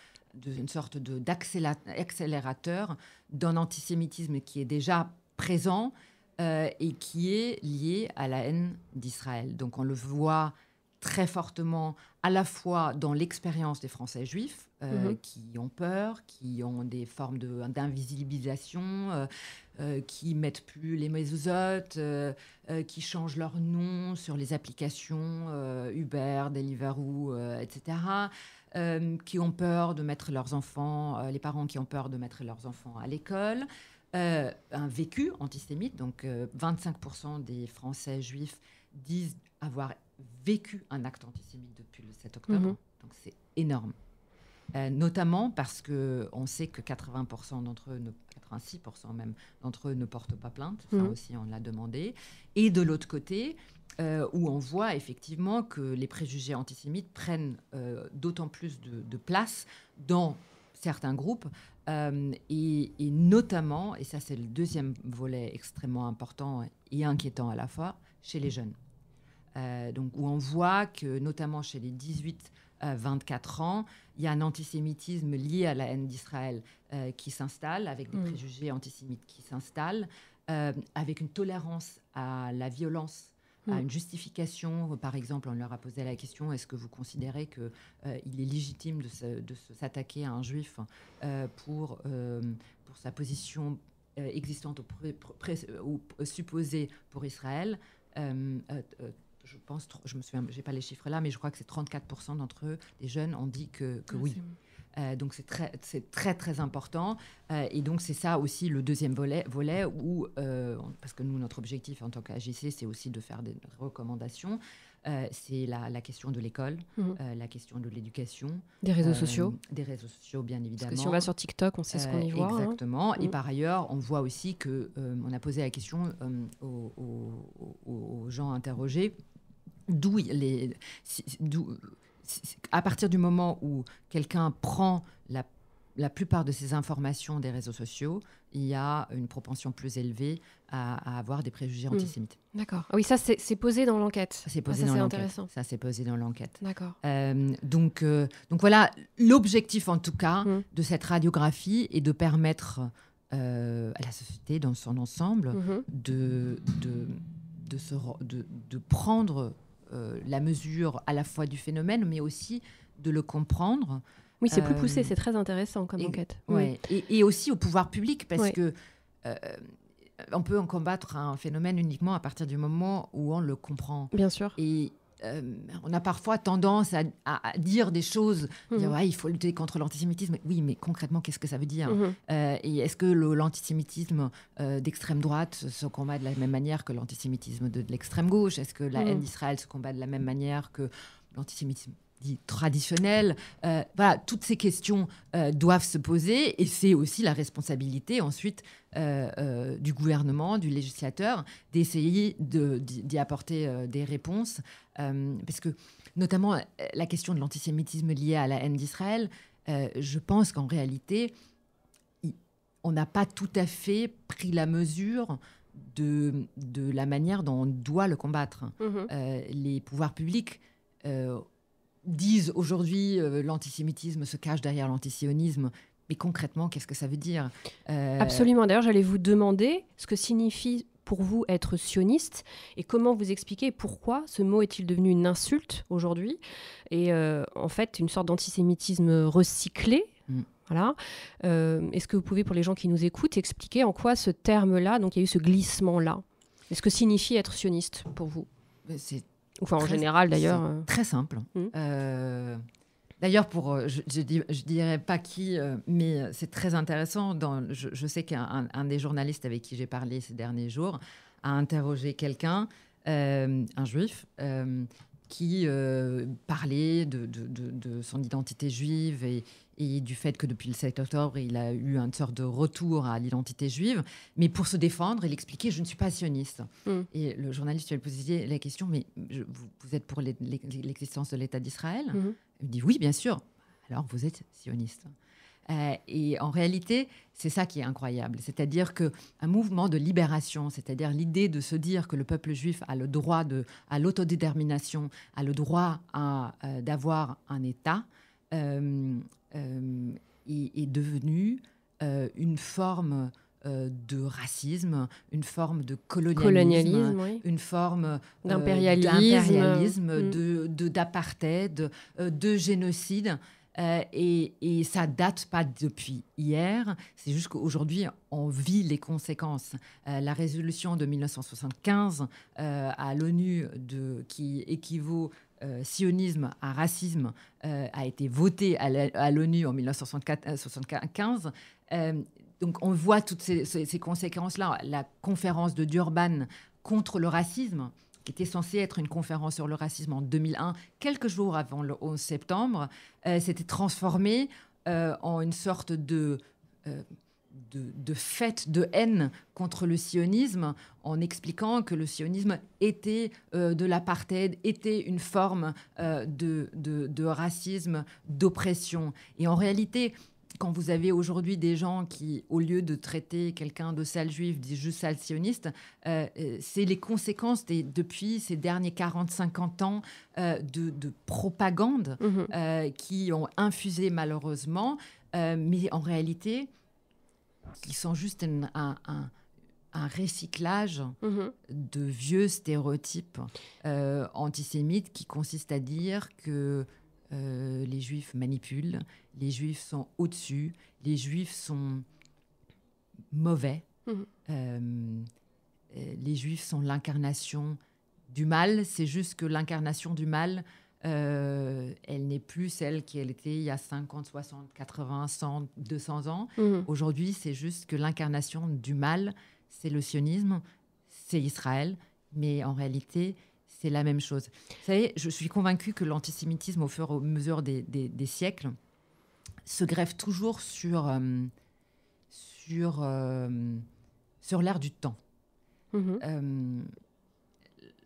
une sorte d'accélérateur d'un antisémitisme qui est déjà présent et qui est lié à la haine d'Israël. Donc on le voit très fortement à la fois dans l'expérience des Français juifs qui ont peur, qui ont des formes d'invisibilisation, qui mettent plus les mezuzot, qui changent leur nom sur les applications Uber, Deliveroo, etc., qui ont peur de mettre leurs enfants, les parents qui ont peur de mettre leurs enfants à l'école, un vécu antisémite, donc 25% des Français juifs disent avoir vécu un acte antisémite depuis le 7 octobre, donc c'est énorme. Notamment parce qu'on sait que 80% d'entre eux, 86% même d'entre eux ne portent pas plainte, ça aussi on l'a demandé. Et de l'autre côté, où on voit effectivement que les préjugés antisémites prennent d'autant plus de place dans certains groupes, et notamment, et ça c'est le deuxième volet extrêmement important et inquiétant à la fois, chez les jeunes. Donc, où on voit que notamment chez les 18-24 ans, il y a un antisémitisme lié à la haine d'Israël qui s'installe, avec des préjugés antisémites qui s'installent, avec une tolérance à la violence, à une justification. Par exemple, on leur a posé la question, est-ce que vous considérez qu'il est légitime de s'attaquer à un juif pour sa position existante ou supposée pour Israël? Je pense, je me souviens, j'ai pas les chiffres là, mais je crois que c'est 34% d'entre eux, des jeunes, ont dit que oui. Donc c'est très très important. Et donc c'est ça aussi le deuxième volet où, parce que nous, notre objectif en tant qu'AJC, c'est aussi de faire des recommandations. C'est la question de l'école, la question de l'éducation. Des réseaux sociaux. Des réseaux sociaux, bien évidemment. Parce que si on va sur TikTok, on sait ce qu'on y voit. Exactement. Et par ailleurs, on voit aussi qu'on a posé la question aux gens interrogés, à partir du moment où quelqu'un prend la plupart de ces informations des réseaux sociaux, il y a une propension plus élevée à avoir des préjugés antisémites. D'accord. Oui, ça, c'est posé dans l'enquête. C'est posé dans l'enquête. Intéressant. Ça, c'est posé dans l'enquête. D'accord. Donc voilà, l'objectif, en tout cas, de cette radiographie est de permettre à la société, dans son ensemble, de prendre la mesure à la fois du phénomène, mais aussi de le comprendre. Oui, c'est plus poussé, c'est très intéressant comme enquête. Ouais. Et aussi au pouvoir public, parce que on peut en combattre un phénomène uniquement à partir du moment où on le comprend. Bien sûr. Et on a parfois tendance à dire des choses, dire ouais, il faut lutter contre l'antisémitisme. Oui, mais concrètement, qu'est-ce que ça veut dire et est-ce que l'antisémitisme d'extrême droite se combat de la même manière que l'antisémitisme de l'extrême gauche? Est-ce que la haine d'Israël se combat de la même manière que l'antisémitisme dit traditionnel? Voilà, toutes ces questions doivent se poser, et c'est aussi la responsabilité ensuite du gouvernement, du législateur, d'essayer d'y apporter des réponses, parce que notamment la question de l'antisémitisme lié à la haine d'Israël, je pense qu'en réalité, on n'a pas tout à fait pris la mesure de la manière dont on doit le combattre. Les pouvoirs publics disent aujourd'hui l'antisémitisme se cache derrière l'antisionisme. Mais concrètement, qu'est-ce que ça veut dire Absolument. D'ailleurs, j'allais vous demander ce que signifie pour vous être sioniste et comment vous expliquez pourquoi ce mot est-il devenu une insulte aujourd'hui et en fait une sorte d'antisémitisme recyclé. Voilà. Est-ce que vous pouvez, pour les gens qui nous écoutent, expliquer en quoi ce terme-là, donc il y a eu ce glissement-là, est-ce que signifie être sioniste pour vous? Enfin, en général, d'ailleurs. C'est très simple. D'ailleurs, je dirais pas qui, mais c'est très intéressant. Je sais qu'un des journalistes avec qui j'ai parlé ces derniers jours a interrogé quelqu'un, un juif, qui parlait de son identité juive et du fait que depuis le 7 octobre, il a eu une sorte de retour à l'identité juive. Mais pour se défendre, il expliquait « je ne suis pas sioniste ». Et le journaliste lui a posé la question « mais vous êtes pour l'existence de l'État d'Israël ?» Il dit « oui, bien sûr ». Alors, vous êtes sioniste. Et en réalité, c'est ça qui est incroyable. C'est-à-dire qu'un mouvement de libération, c'est-à-dire l'idée de se dire que le peuple juif a le droit à l'autodétermination, a le droit d'avoir un État, est devenu une forme de racisme, une forme de colonialisme, oui. une forme d'impérialisme, d'apartheid, de génocide. Et ça date pas depuis hier, c'est juste qu'aujourd'hui, on vit les conséquences. La résolution de 1975 à l'ONU qui équivaut sionisme à racisme a été votée à l'ONU en 1975. Donc on voit toutes ces conséquences-là. La conférence de Durban contre le racisme, qui était censée être une conférence sur le racisme en 2001, quelques jours avant le 11 septembre, s'était transformée en une sorte de fête de haine contre le sionisme, en expliquant que le sionisme était de l'apartheid, était une forme de racisme, d'oppression. Et en réalité, quand vous avez aujourd'hui des gens qui, au lieu de traiter quelqu'un de sale juif, disent juste sale sioniste, c'est les conséquences depuis ces derniers 40-50 ans de propagande qui ont infusé malheureusement, mais en réalité, qui sont juste un recyclage de vieux stéréotypes antisémites qui consistent à dire que les juifs manipulent, les juifs sont au-dessus, les juifs sont mauvais, les juifs sont l'incarnation du mal. C'est juste que l'incarnation du mal, elle n'est plus celle qu'elle était il y a 50, 60, 80, 100, 200 ans. Aujourd'hui, c'est juste que l'incarnation du mal, c'est le sionisme, c'est Israël, mais en réalité, c'est la même chose. Vous savez, je suis convaincue que l'antisémitisme, au fur et à mesure des siècles, se greffe toujours sur l'air du temps.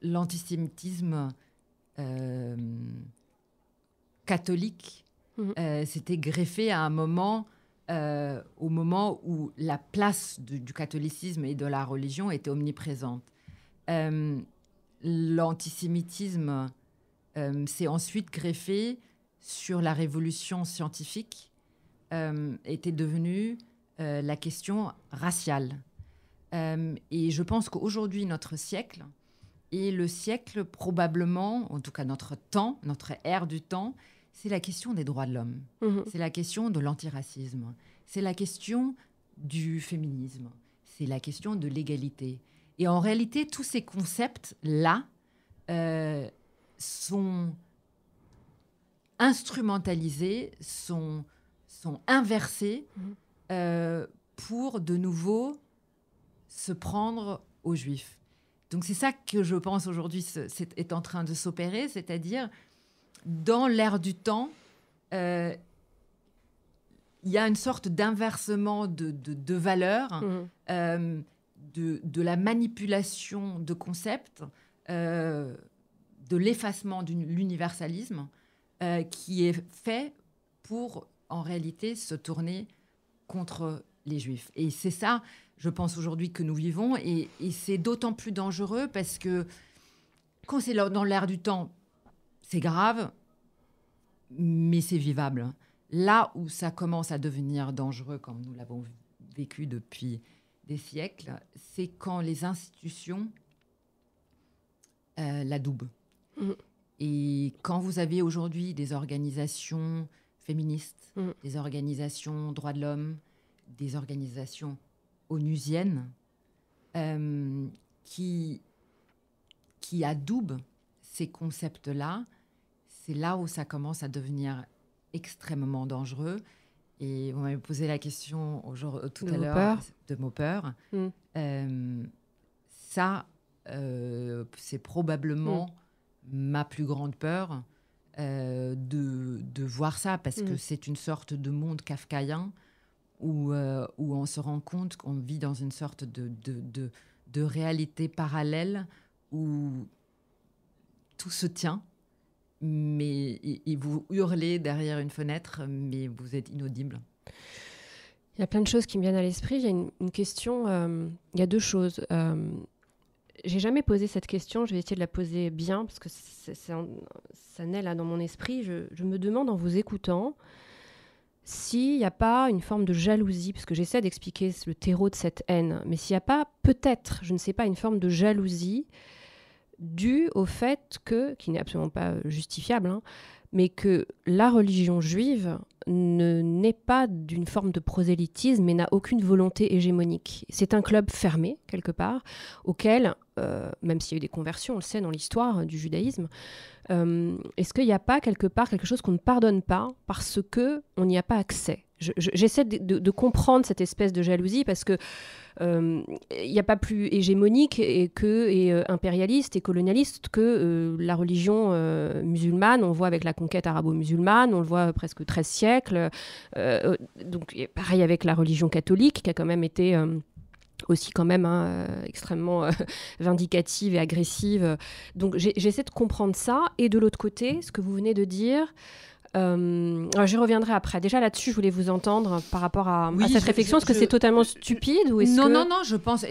L'antisémitisme catholique s'était greffé à un moment, au moment où la place du catholicisme et de la religion était omniprésente. L'antisémitisme s'est ensuite greffé sur la révolution scientifique, était devenue la question raciale. Et je pense qu'aujourd'hui, notre siècle est le siècle probablement, en tout cas notre temps, notre ère du temps, c'est la question des droits de l'homme. C'est la question de l'antiracisme. C'est la question du féminisme. C'est la question de l'égalité. Et en réalité, tous ces concepts-là sont instrumentalisés, sont inversés pour de nouveau se prendre aux Juifs. Donc c'est ça que je pense aujourd'hui est en train de s'opérer, c'est-à-dire dans l'ère du temps, il y a une sorte d'inversement de valeurs, de la manipulation de concepts, de l'effacement de l'universalisme qui est fait pour, en réalité, se tourner contre les Juifs. Et c'est ça, je pense, aujourd'hui que nous vivons. Et c'est d'autant plus dangereux parce que quand c'est dans l'ère du temps, c'est grave, mais c'est vivable. Là où ça commence à devenir dangereux, comme nous l'avons vécu depuis des siècles, c'est quand les institutions l'adoubent. Et quand vous avez aujourd'hui des organisations féministes, des organisations droits de l'homme, des organisations onusiennes qui adoubent ces concepts-là, c'est là où ça commence à devenir extrêmement dangereux. Et vous m'avez posé la question tout à l'heure de Maupert. Ça, c'est probablement ma plus grande peur de voir ça, parce que c'est une sorte de monde kafkaïen où on se rend compte qu'on vit dans une sorte de réalité parallèle où tout se tient, mais vous hurlez derrière une fenêtre, mais vous êtes inaudible. Il y a plein de choses qui me viennent à l'esprit. Il y a une question, il y a deux choses. J'ai jamais posé cette question, je vais essayer de la poser bien, parce que ça naît là dans mon esprit. Je me demande en vous écoutant s'il n'y a pas une forme de jalousie, parce que j'essaie d'expliquer le terreau de cette haine, mais s'il n'y a pas peut-être, je ne sais pas, une forme de jalousie due au fait qui n'est absolument pas justifiable, hein, mais que la religion juive ne naît pas d'une forme de prosélytisme et n'a aucune volonté hégémonique. C'est un club fermé, quelque part, auquel, même s'il y a eu des conversions, on le sait dans l'histoire du judaïsme, est-ce qu'il n'y a pas quelque part quelque chose qu'on ne pardonne pas parce qu'on n'y a pas accès ? J'essaie de comprendre cette espèce de jalousie, parce que il n'y a pas plus hégémonique et impérialiste et colonialiste que la religion musulmane. On le voit avec la conquête arabo-musulmane, on le voit presque 13 siècles. Donc, pareil avec la religion catholique, qui a quand même été aussi quand même extrêmement vindicative et agressive. Donc j'essaie de comprendre ça. Et de l'autre côté, ce que vous venez de dire... je reviendrai après. Déjà là-dessus, je voulais vous entendre par rapport à cette réflexion. Est-ce que c'est totalement stupide ou est-ce non, que... non, je pense...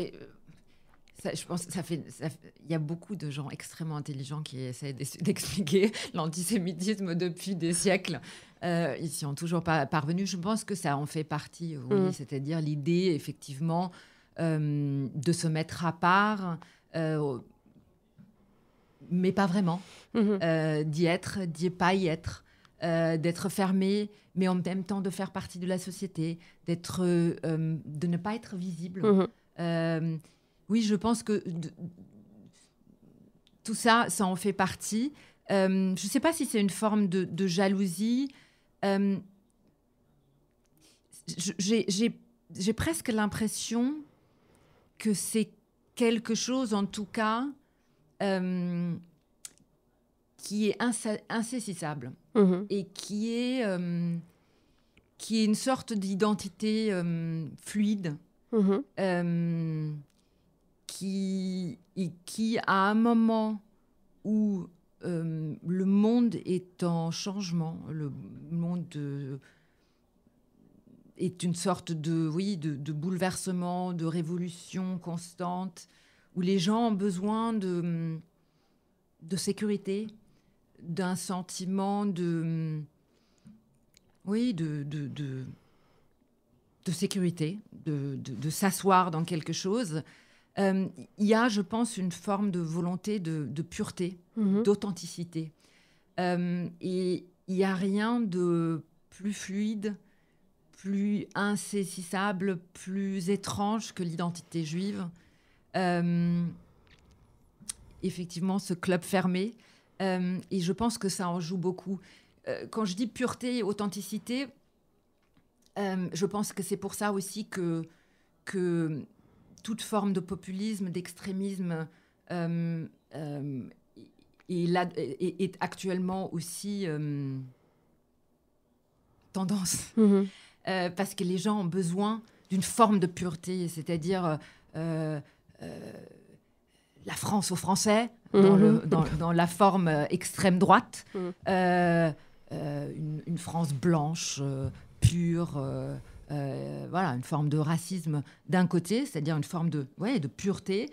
Je pense il y a beaucoup de gens extrêmement intelligents qui essaient d'expliquer l'antisémitisme depuis des siècles. Ils n'y sont toujours pas parvenus. Je pense que ça en fait partie, oui, c'est-à-dire l'idée, effectivement, de se mettre à part, mais pas vraiment, d'y pas y être. D'être fermé, mais en même temps de faire partie de la société, de ne pas être visible. Oui, je pense que tout ça, ça en fait partie. Je ne sais pas si c'est une forme de jalousie. J'ai presque l'impression que c'est quelque chose, en tout cas, qui est insaisissable. Et qui est une sorte d'identité fluide, qui, à un moment où le monde est en changement, le monde est une sorte de bouleversement, de révolution constante, où les gens ont besoin de sécurité, d'un sentiment de sécurité, de s'asseoir dans quelque chose. Il y a, je pense, une forme de volonté de pureté, d'authenticité. Et il n'y a rien de plus fluide, plus insaisissable, plus étrange que l'identité juive. Effectivement, ce club fermé. Et je pense que ça en joue beaucoup. Quand je dis pureté et authenticité, je pense que c'est pour ça aussi que toute forme de populisme, d'extrémisme est actuellement aussi tendance. Parce que les gens ont besoin d'une forme de pureté, c'est-à-dire la France aux Français, dans la forme extrême droite, une France blanche, pure, voilà, une forme de racisme d'un côté, c'est-à-dire une forme de pureté,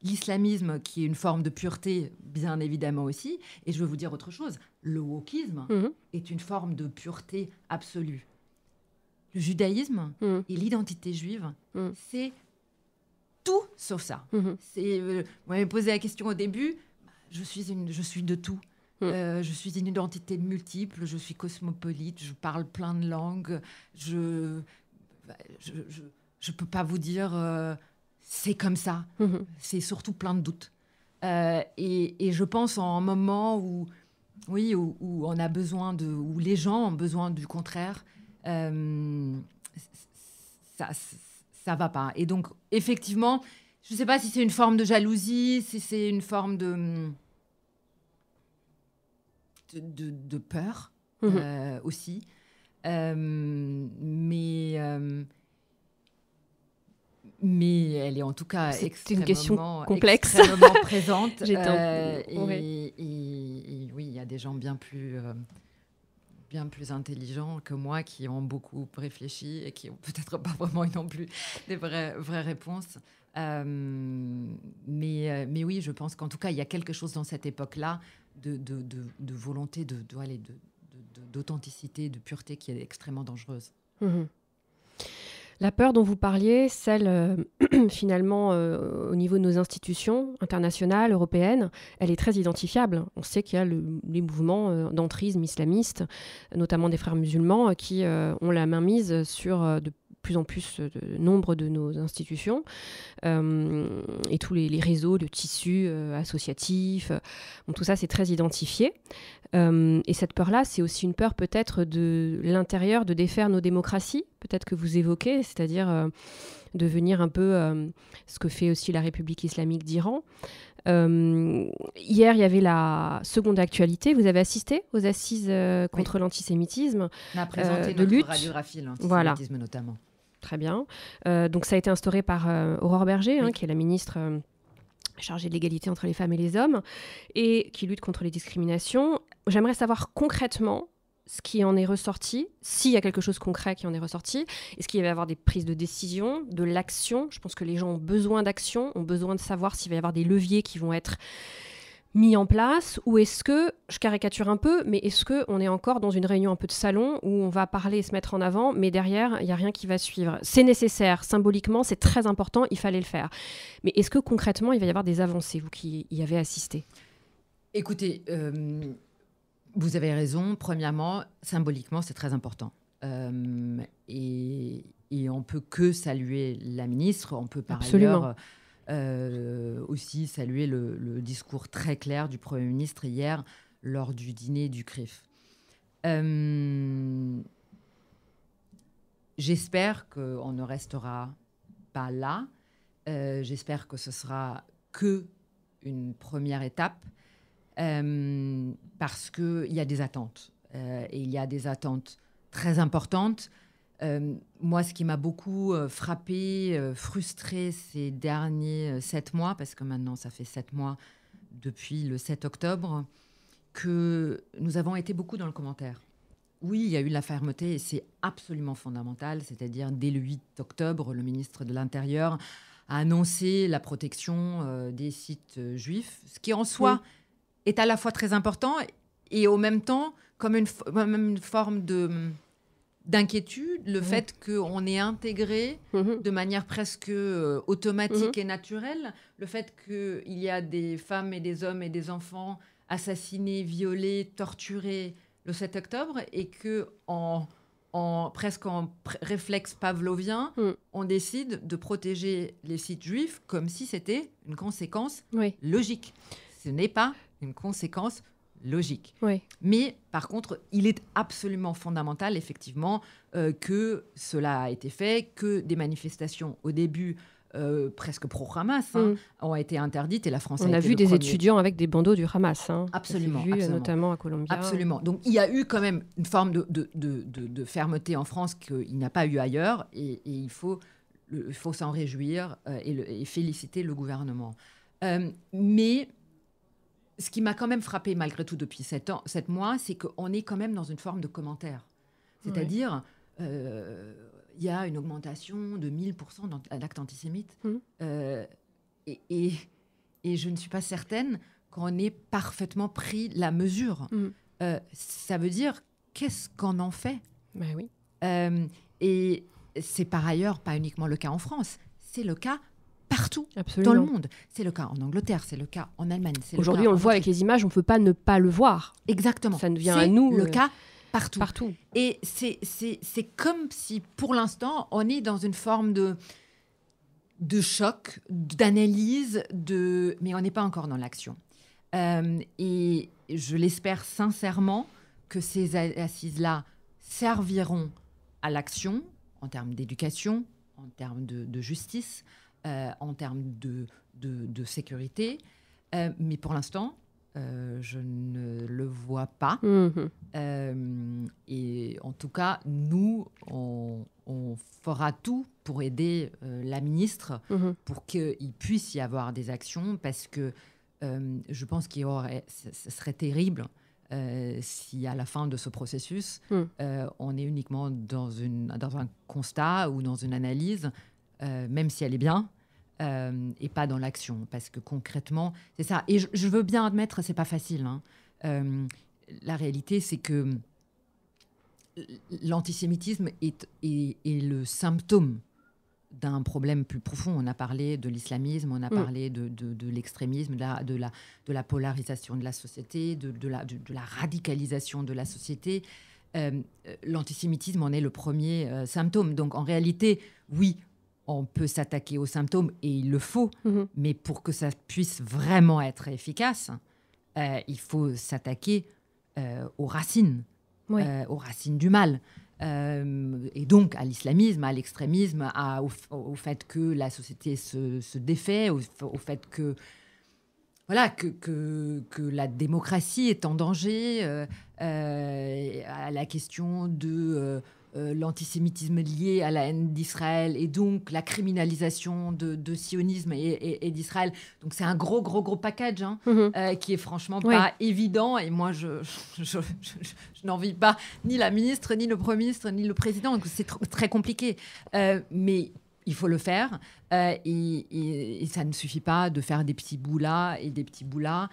l'islamisme qui est une forme de pureté, bien évidemment aussi, et je veux vous dire autre chose, le wokisme est une forme de pureté absolue. le judaïsme et l'identité juive, c'est tout sauf ça. Vous m'avez posé la question au début, je suis de tout. Je suis une identité multiple, je suis cosmopolite, je parle plein de langues, je peux pas vous dire c'est comme ça. C'est surtout plein de doutes. Et je pense en un moment où on a besoin où les gens ont besoin du contraire, ça va pas. Et donc effectivement, je sais pas si c'est une forme de jalousie, si c'est une forme de peur aussi, mais elle est en tout cas une question complexe. Extrêmement présente. Ouais. Et oui, il y a des gens bien plus intelligents que moi qui ont beaucoup réfléchi et qui n'ont peut-être pas vraiment non plus des vraies réponses. Mais oui, je pense qu'en tout cas, il y a quelque chose dans cette époque-là de volonté, d'authenticité, de pureté qui est extrêmement dangereuse. La peur dont vous parliez, celle finalement au niveau de nos institutions internationales, européennes, elle est très identifiable. On sait qu'il y a les mouvements d'entrisme islamiste, notamment des frères musulmans, qui ont la main mise sur de plus en plus de nombre de nos institutions et tous les réseaux, le tissu associatif. Tout ça, c'est très identifié. Et cette peur-là, c'est aussi une peur peut-être de l'intérieur, de défaire nos démocraties, peut-être que vous évoquez, c'est-à-dire devenir un peu ce que fait aussi la République islamique d'Iran. Hier, il y avait la seconde actualité. Vous avez assisté aux assises contre l'antisémitisme. On a présenté de notre lutte. radiographie, l'antisémitisme notamment. Très bien. Donc ça a été instauré par Aurore Bergé, qui est la ministre chargée de l'égalité entre les femmes et les hommes, et qui lutte contre les discriminations. J'aimerais savoir concrètement ce qui en est ressorti, s'il y a quelque chose de concret qui en est ressorti. Est-ce qu'il va y avoir des prises de décision, de l'action ? Je pense que les gens ont besoin d'action, ont besoin de savoir s'il va y avoir des leviers qui vont être mis en place, ou est-ce que, je caricature un peu, mais est-ce qu'on est encore dans une réunion un peu de salon où on va parler et se mettre en avant, mais derrière, il n'y a rien qui va suivre. C'est nécessaire, symboliquement, c'est très important, il fallait le faire. Mais est-ce que concrètement, il va y avoir des avancées, vous qui y avez assisté ? Écoutez, vous avez raison. Premièrement, symboliquement, c'est très important. Et on ne peut que saluer la ministre. On peut par ailleurs aussi saluer le discours très clair du Premier ministre hier lors du dîner du CRIF. J'espère qu'on ne restera pas là. J'espère que ce sera qu'une première étape parce qu'il y a des attentes. Et il y a des attentes très importantes. Moi, ce qui m'a beaucoup frappée, frustrée ces derniers 7 mois, parce que maintenant, ça fait 7 mois depuis le 7 octobre, que nous avons été beaucoup dans le commentaire. Oui, il y a eu la fermeté et c'est absolument fondamental. C'est-à-dire, dès le 8 octobre, le ministre de l'Intérieur a annoncé la protection des sites juifs, ce qui en soi est à la fois très important et au même temps comme une forme d'inquiétude, le fait qu'on ait intégré de manière presque automatique et naturelle, le fait qu'il y a des femmes et des hommes et des enfants assassinés, violés, torturés le 7 octobre et que presque en réflexe pavlovien, on décide de protéger les sites juifs comme si c'était une conséquence logique. Ce n'est pas une conséquence logique. Mais par contre, il est absolument fondamental, effectivement, que cela a été fait, que des manifestations au début presque pro-Hamas ont été interdites et la France a été On a vu des étudiants avec des bandeaux du Hamas. Absolument, absolument. Notamment à Columbia. Absolument. Donc il y a eu quand même une forme de fermeté en France qu'il n'y a pas eu ailleurs et il faut s'en réjouir et féliciter le gouvernement. Mais ce qui m'a quand même frappé malgré tout depuis 7 mois, c'est qu'on est quand même dans une forme de commentaire. C'est-à-dire, il y a une augmentation de 1000% d'actes antisémites. Et je ne suis pas certaine qu'on ait parfaitement pris la mesure. Ça veut dire, qu'est-ce qu'on en fait ? Et c'est par ailleurs pas uniquement le cas en France, c'est le cas partout Absolument. dans le monde. C'est le cas en Angleterre, c'est le cas en Allemagne. Aujourd'hui, on le voit avec les images, on ne peut pas ne pas le voir. Exactement. Ça devient à nous. Le cas partout. Partout. Et c'est comme si, pour l'instant, on est dans une forme de choc, d'analyse, mais on n'est pas encore dans l'action. Et je l'espère sincèrement que ces assises-là serviront à l'action en termes d'éducation, en termes de justice, en termes de sécurité. Mais pour l'instant, je ne le vois pas. Et en tout cas, nous, on fera tout pour aider la ministre pour qu'il puisse y avoir des actions, parce que je pense ce serait terrible si à la fin de ce processus, on est uniquement dans un constat ou dans une analyse, même si elle est bien, et pas dans l'action. Parce que concrètement, c'est ça. Et je veux bien admettre, c'est pas facile. La réalité, c'est que l'antisémitisme est le symptôme d'un problème plus profond. On a parlé de l'islamisme, on a parlé de l'extrémisme, de la polarisation de la société, de la radicalisation de la société. L'antisémitisme en est le premier symptôme. Donc en réalité, oui, on peut s'attaquer aux symptômes, et il le faut, mais pour que ça puisse vraiment être efficace, il faut s'attaquer aux racines, aux racines du mal. Et donc à l'islamisme, à l'extrémisme, au fait que la société se défait, au fait que la démocratie est en danger, à la question de l'antisémitisme lié à la haine d'Israël, et donc la criminalisation de sionisme et d'Israël. Donc c'est un gros package qui est franchement pas évident. Et moi, je n'envie pas ni la ministre, ni le Premier ministre, ni le président. Donc c'est très compliqué. Mais il faut le faire. Et ça ne suffit pas de faire des petits bouts là et des petits bouts là,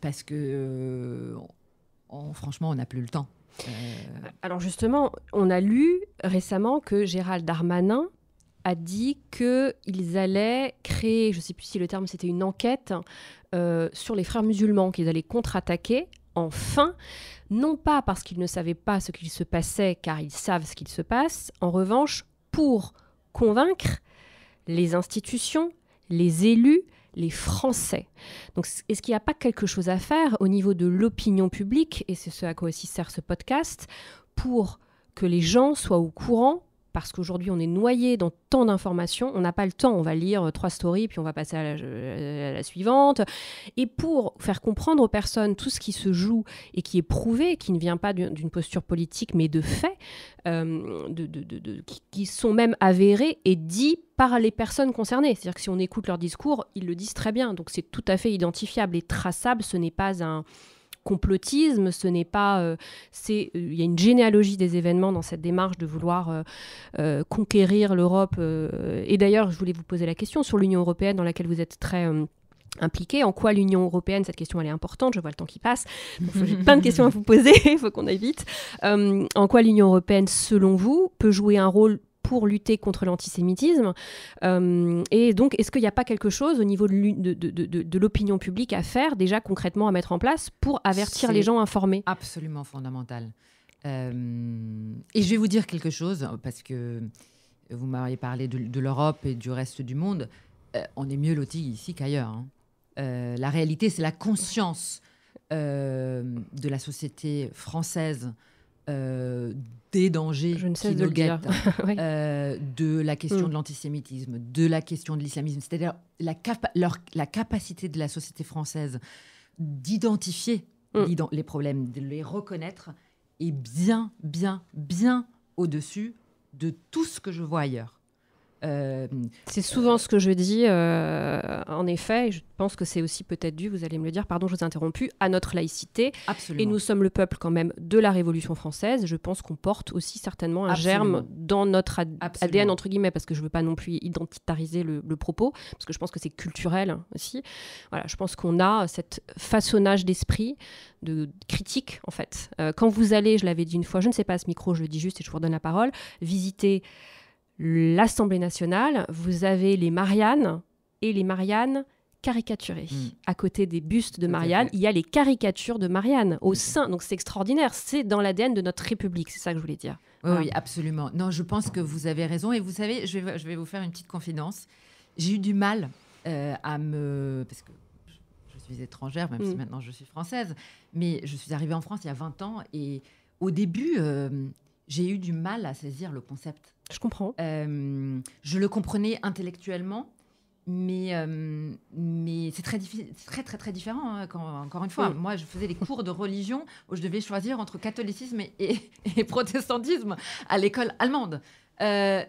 parce que franchement, on n'a plus le temps. Alors justement, on a lu récemment que Gérald Darmanin a dit qu'ils allaient créer, je ne sais plus si le terme c'était une enquête, sur les frères musulmans, qu'ils allaient contre-attaquer, enfin, non pas parce qu'ils ne savaient pas ce qu'il se passait, car ils savent ce qu'il se passe, en revanche, pour convaincre les institutions, les élus, les Français. Donc, est-ce qu'il n'y a pas quelque chose à faire au niveau de l'opinion publique, et c'est ce à quoi aussi sert ce podcast, pour que les gens soient au courant, parce qu'aujourd'hui on est noyé dans tant d'informations, on n'a pas le temps, on va lire 3 stories, puis on va passer à la suivante, et pour faire comprendre aux personnes tout ce qui se joue et qui est prouvé, qui ne vient pas d'une posture politique, mais de faits, qui sont même avérés et dits par les personnes concernées. C'est-à-dire que si on écoute leur discours, ils le disent très bien, donc c'est tout à fait identifiable et traçable, ce n'est pas un complotisme, ce n'est pas... il y a une généalogie des événements dans cette démarche de vouloir conquérir l'Europe. Et d'ailleurs, je voulais vous poser la question sur l'Union européenne, dans laquelle vous êtes très impliqué. En quoi l'Union européenne, cette question elle est importante, je vois le temps qui passe, donc j'ai plein de questions à vous poser, il faut qu'on aille vite. En quoi l'Union européenne, selon vous, peut jouer un rôle pour lutter contre l'antisémitisme, et donc est-ce qu'il n'y a pas quelque chose au niveau de l'opinion publique à faire, déjà concrètement à mettre en place pour avertir les gens informés? Absolument fondamental. Et je vais vous dire quelque chose, parce que vous m'aviez parlé de l'Europe et du reste du monde. On est mieux lotis ici qu'ailleurs. La réalité, c'est la conscience de la société française des dangers qui nous guettent, de la question de l'antisémitisme, de la question de l'islamisme, c'est-à-dire la capacité de la société française d'identifier les problèmes, de les reconnaître, est bien, bien, bien au-dessus de tout ce que je vois ailleurs. C'est souvent ce que je dis, en effet, et je pense que c'est aussi peut-être dû, vous allez me le dire, pardon, je vous ai interrompu, à notre laïcité. Absolument. Et nous sommes le peuple quand même de la Révolution française. Je pense qu'on porte aussi certainement un germe dans notre ADN, entre guillemets, parce que je ne veux pas non plus identitariser le propos, parce que je pense que c'est culturel aussi. Voilà, je pense qu'on a cet façonnage d'esprit, de critique, en fait. Quand vous allez, je l'avais dit une fois, je ne sais pas à ce micro, je le dis juste et je vous redonne la parole, visiter l'Assemblée nationale, vous avez les Mariannes et les Mariannes caricaturées. À côté des bustes de Marianne, il y a les caricatures de Marianne au sein. Donc c'est extraordinaire. C'est dans l'ADN de notre République. C'est ça que je voulais dire. Oui, voilà. Oui, absolument. Non, je pense que vous avez raison. Et vous savez, je vais vous faire une petite confidence. J'ai eu du mal parce que je suis étrangère, même si maintenant je suis française. Mais je suis arrivée en France il y a 20 ans. Et au début, j'ai eu du mal à saisir le concept. Je comprends. Je le comprenais intellectuellement, mais c'est très différent. Hein, encore une fois, moi, je faisais des cours de religion où je devais choisir entre catholicisme et protestantisme à l'école allemande.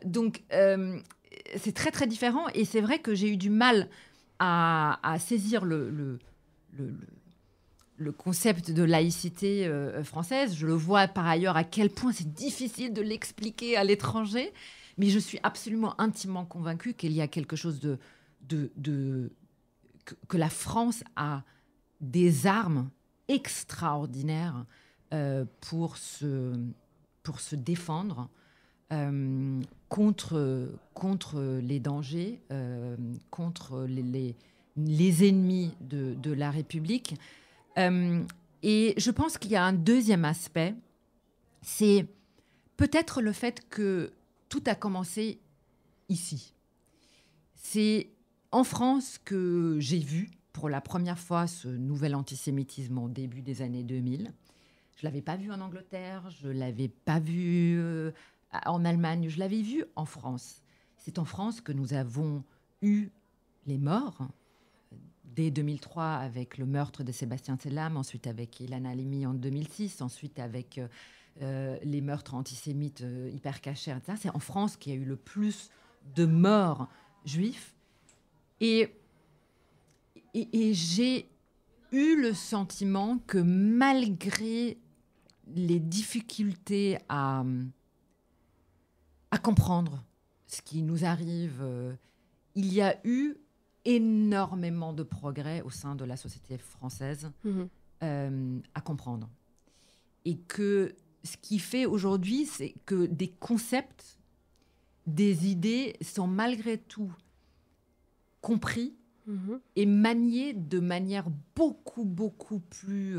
Donc, c'est très différent. Et c'est vrai que j'ai eu du mal à saisir le concept de laïcité française. Je le vois par ailleurs à quel point c'est difficile de l'expliquer à l'étranger, mais je suis absolument intimement convaincue qu'il y a quelque chose que la France a des armes extraordinaires pour se défendre contre les dangers, contre les ennemis de la République. Et je pense qu'il y a un deuxième aspect, c'est peut-être le fait que tout a commencé ici. C'est en France que j'ai vu pour la première fois ce nouvel antisémitisme au début des années 2000. Je ne l'avais pas vu en Angleterre, je ne l'avais pas vu en Allemagne, je l'avais vu en France. C'est en France que nous avons eu les morts, dès 2003 avec le meurtre de Sébastien Sellam, ensuite avec Ilan Halimi en 2006, ensuite avec les meurtres antisémites hyper cachés, etc. C'est en France qu'il y a eu le plus de morts juifs. Et j'ai eu le sentiment que malgré les difficultés à comprendre ce qui nous arrive, il y a eu énormément de progrès au sein de la société française à comprendre. Et que ce qui fait aujourd'hui, c'est que des concepts, des idées sont malgré tout compris et maniés de manière beaucoup plus...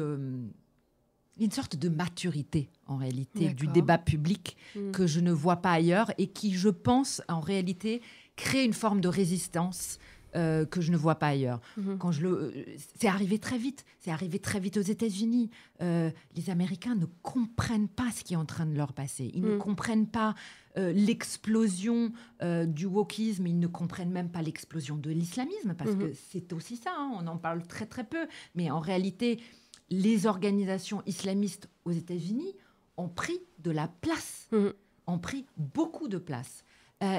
une sorte de maturité, en réalité, du débat public que je ne vois pas ailleurs et qui, je pense, en réalité, crée une forme de résistance que je ne vois pas ailleurs. C'est arrivé très vite. C'est arrivé très vite aux États-Unis. Les Américains ne comprennent pas ce qui est en train de leur passer. Ils ne comprennent pas l'explosion du wokisme. Ils ne comprennent même pas l'explosion de l'islamisme, parce que c'est aussi ça. Hein, on en parle très très peu. Mais en réalité, les organisations islamistes aux États-Unis ont pris de la place, ont pris beaucoup de place.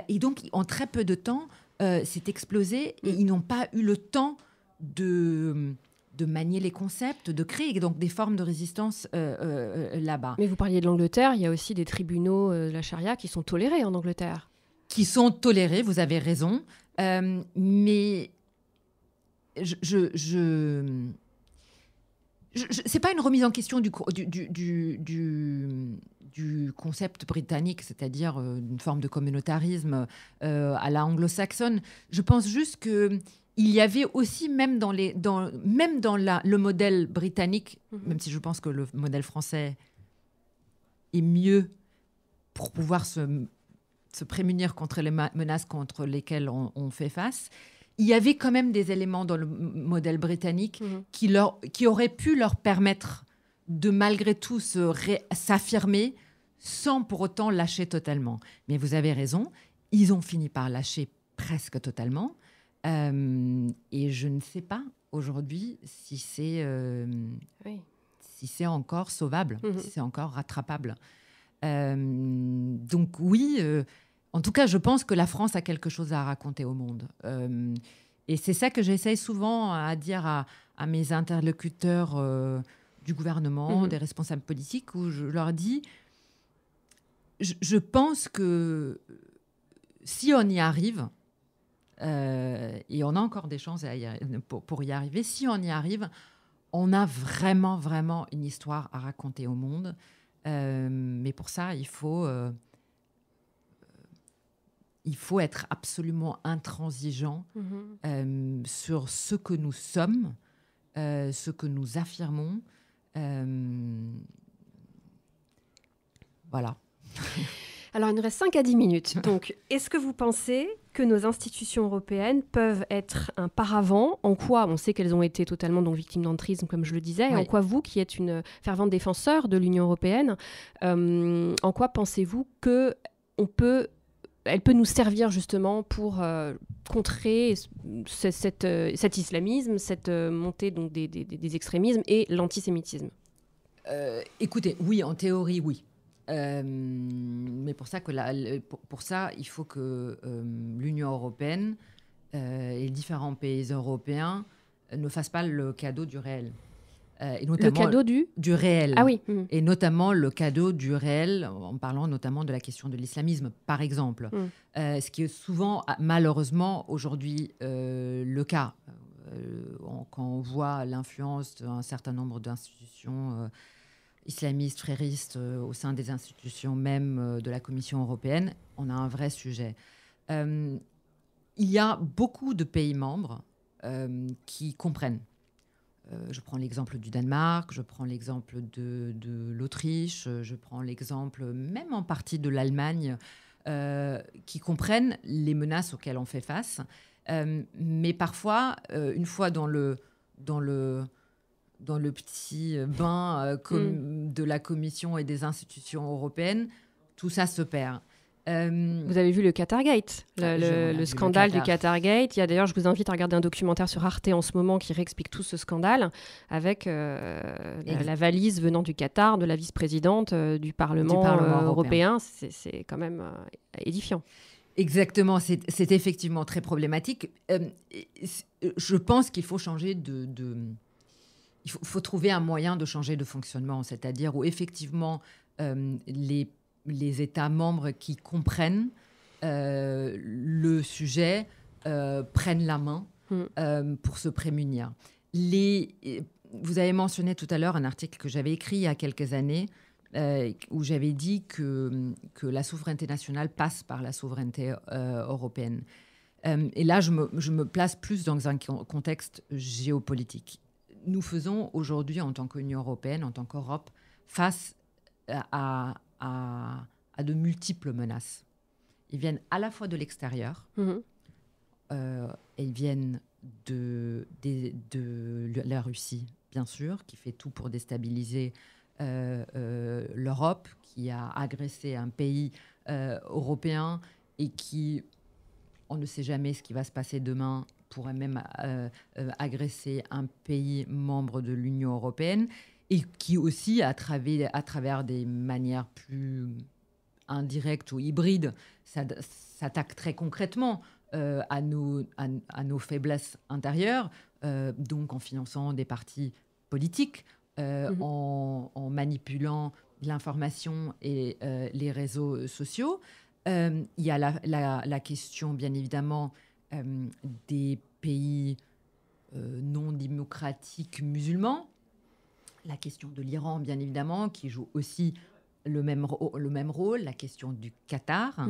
Et donc, en très peu de temps, c'est explosé et ils n'ont pas eu le temps de manier les concepts, de créer donc des formes de résistance là-bas. Mais vous parliez de l'Angleterre, il y a aussi des tribunaux de la charia qui sont tolérés en Angleterre. Qui sont tolérés, vous avez raison, mais c'est pas une remise en question du concept britannique, c'est-à-dire une forme de communautarisme à la anglo-saxonne. Je pense juste que il y avait aussi, même dans le modèle britannique, même si je pense que le modèle français est mieux pour pouvoir se prémunir contre les menaces contre lesquelles on fait face, il y avait quand même des éléments dans le modèle britannique qui auraient pu leur permettre de malgré tout s'affirmer sans pour autant lâcher totalement. Mais vous avez raison, ils ont fini par lâcher presque totalement. Et je ne sais pas aujourd'hui si c'est encore sauvable, si c'est encore rattrapable. Donc oui, En tout cas, je pense que la France a quelque chose à raconter au monde. Et c'est ça que j'essaye souvent à dire à mes interlocuteurs du gouvernement, des responsables politiques, où je leur dis, je pense que si on y arrive, et on a encore des chances pour y arriver, si on y arrive, on a vraiment, vraiment une histoire à raconter au monde. Mais pour ça, il faut être absolument intransigeant sur ce que nous sommes, ce que nous affirmons. Voilà. Alors, il nous reste 5 à 10 minutes. Donc, est-ce que vous pensez que nos institutions européennes peuvent être un paravent? En quoi, on sait qu'elles ont été totalement donc, victimes d'entrisme, comme je le disais, et en quoi vous, qui êtes une fervente défenseur de l'Union européenne, en quoi pensez-vous qu'elle peut nous servir justement pour contrer cet islamisme, cette montée donc, des extrémismes et l'antisémitisme? Écoutez, oui, en théorie, oui. Mais pour ça, il faut que l'Union européenne et les différents pays européens ne fassent pas le cadeau du réel. Et notamment le cadeau du réel. Ah oui. Et notamment le cadeau du réel, en parlant notamment de la question de l'islamisme, par exemple. Ce qui est souvent, malheureusement, aujourd'hui le cas. Quand on voit l'influence d'un certain nombre d'institutions islamistes, fréristes, au sein des institutions même de la Commission européenne, on a un vrai sujet. Il y a beaucoup de pays membres qui comprennent. Je prends l'exemple du Danemark, je prends l'exemple de l'Autriche, je prends l'exemple même en partie de l'Allemagne, qui comprennent les menaces auxquelles on fait face. Mais parfois, une fois dans le petit bain de la Commission et des institutions européennes, tout ça se perd. Vous avez vu le Qatargate, le scandale du Qatargate. D'ailleurs, je vous invite à regarder un documentaire sur Arte en ce moment qui réexplique tout ce scandale avec la valise venant du Qatar, de la vice-présidente du Parlement européen. C'est quand même édifiant. Exactement, c'est effectivement très problématique. Je pense qu'il faut changer il faut trouver un moyen de changer de fonctionnement, c'est-à-dire où effectivement les États membres qui comprennent le sujet prennent la main pour se prémunir. Vous avez mentionné tout à l'heure un article que j'avais écrit il y a quelques années où j'avais dit que la souveraineté nationale passe par la souveraineté européenne. Et là, je me place plus dans un contexte géopolitique. Nous faisons aujourd'hui, en tant qu'Union européenne, en tant qu'Europe, face à de multiples menaces. Ils viennent à la fois de l'extérieur, ils viennent de la Russie, bien sûr, qui fait tout pour déstabiliser l'Europe, qui a agressé un pays européen et qui, on ne sait jamais ce qui va se passer demain, pourrait même agresser un pays membre de l'Union européenne, et qui aussi, à travers des manières plus indirectes ou hybrides, s'attaque très concrètement à nos faiblesses intérieures, donc en finançant des partis politiques, en manipulant l'information et les réseaux sociaux. Il y a la question, bien évidemment, des pays non démocratiques musulmans, la question de l'Iran, bien évidemment, qui joue aussi le même rôle, la question du Qatar.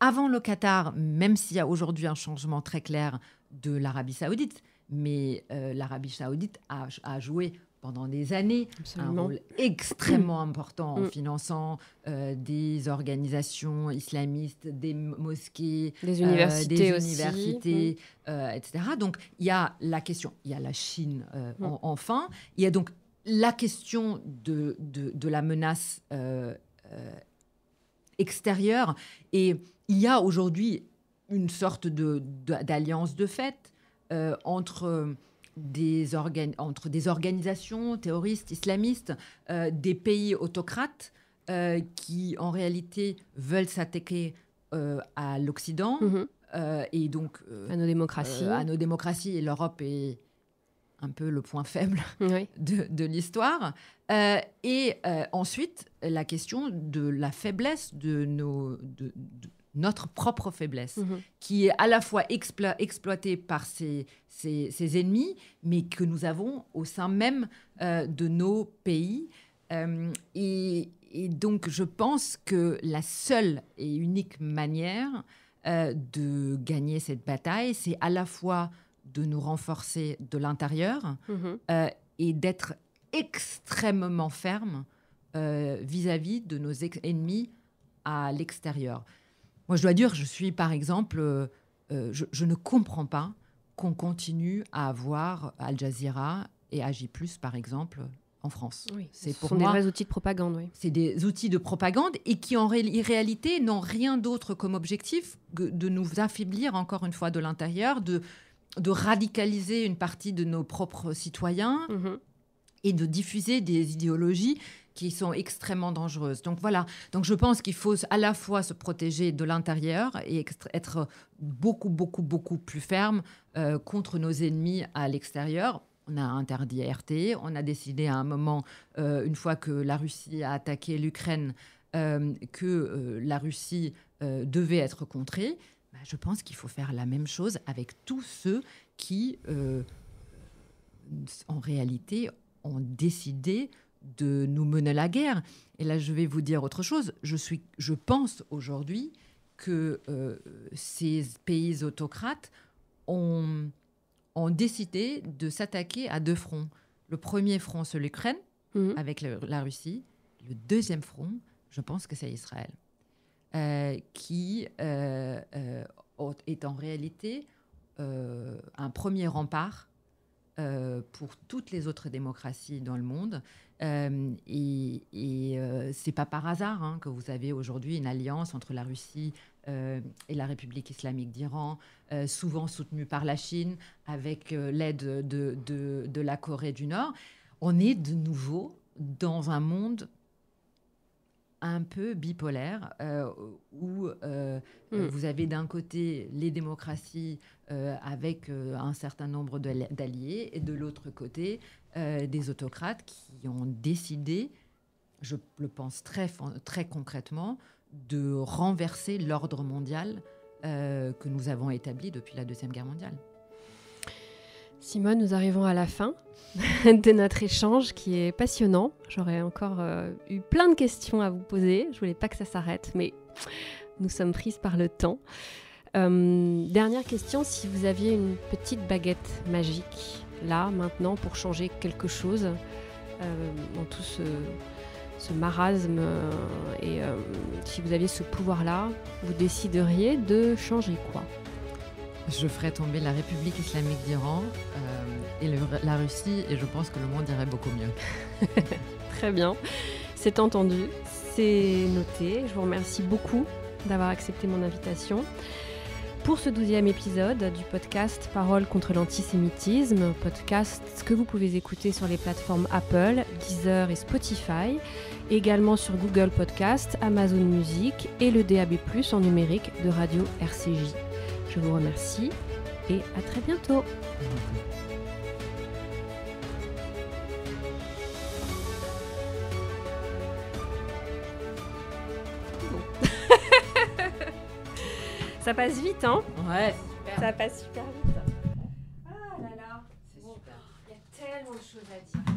Avant le Qatar, même s'il y a aujourd'hui un changement très clair de l'Arabie saoudite, mais l'Arabie saoudite a joué pendant des années un rôle extrêmement important en finançant des organisations islamistes, des mosquées, des universités etc. Donc, il y a la question, il y a la Chine enfin, il y a donc la question de la menace extérieure, et il y a aujourd'hui une sorte d'alliance de fait entre des organisations terroristes, islamistes, des pays autocrates qui, en réalité, veulent s'attaquer à l'Occident, et donc à nos démocraties. Et l'Europe est un peu le point faible de l'histoire. Et ensuite, la question de la faiblesse de notre propre faiblesse, qui est à la fois exploitée par ses ennemis, mais que nous avons au sein même de nos pays. Et donc, je pense que la seule et unique manière de gagner cette bataille, c'est à la fois de nous renforcer de l'intérieur et d'être extrêmement ferme vis-à-vis de nos ennemis à l'extérieur. Moi, je dois dire, je suis, par exemple, je ne comprends pas qu'on continue à avoir Al Jazeera et AJ+, par exemple, en France. Oui, ce sont des vrais outils de propagande. Oui. C'est des outils de propagande et qui, en réalité, n'ont rien d'autre comme objectif que de nous affaiblir, encore une fois, de l'intérieur, de radicaliser une partie de nos propres citoyens et de diffuser des idéologies qui sont extrêmement dangereuses. Donc voilà, donc je pense qu'il faut à la fois se protéger de l'intérieur et être beaucoup, beaucoup, beaucoup plus ferme contre nos ennemis à l'extérieur. On a interdit RT, on a décidé à un moment, une fois que la Russie a attaqué l'Ukraine, que la Russie devait être contrée. Je pense qu'il faut faire la même chose avec tous ceux qui, en réalité, ont décidé de nous mener la guerre. Et là, je vais vous dire autre chose. Je pense aujourd'hui que ces pays autocrates ont décidé de s'attaquer à deux fronts. Le premier front, c'est l'Ukraine, avec la Russie. Le deuxième front, je pense que c'est Israël. Qui est en réalité un premier rempart pour toutes les autres démocraties dans le monde. Et c'est pas par hasard que vous avez aujourd'hui une alliance entre la Russie et la République islamique d'Iran, souvent soutenue par la Chine, avec l'aide de la Corée du Nord. On est de nouveau dans un monde un peu bipolaire, où vous avez d'un côté les démocraties avec un certain nombre d'alliés, et de l'autre côté des autocrates qui ont décidé, je le pense très concrètement, de renverser l'ordre mondial que nous avons établi depuis la Deuxième Guerre mondiale. Simone, nous arrivons à la fin de notre échange qui est passionnant. J'aurais encore eu plein de questions à vous poser. Je voulais pas que ça s'arrête, mais nous sommes prises par le temps. Dernière question, si vous aviez une petite baguette magique, là, maintenant, pour changer quelque chose dans tout ce marasme, et si vous aviez ce pouvoir-là, vous décideriez de changer quoi ? Je ferais tomber la République islamique d'Iran et la Russie, et je pense que le monde irait beaucoup mieux. Très bien, c'est entendu, c'est noté. Je vous remercie beaucoup d'avoir accepté mon invitation. Pour ce 12e épisode du podcast Parole contre l'antisémitisme, podcast que vous pouvez écouter sur les plateformes Apple, Deezer et Spotify, également sur Google Podcast, Amazon Music et le DAB+, en numérique de Radio RCJ. Je vous remercie et à très bientôt. Ça passe vite, hein ? Ouais, super. Ça passe super vite. Ah là là. C'est super. Il y a tellement de choses à dire.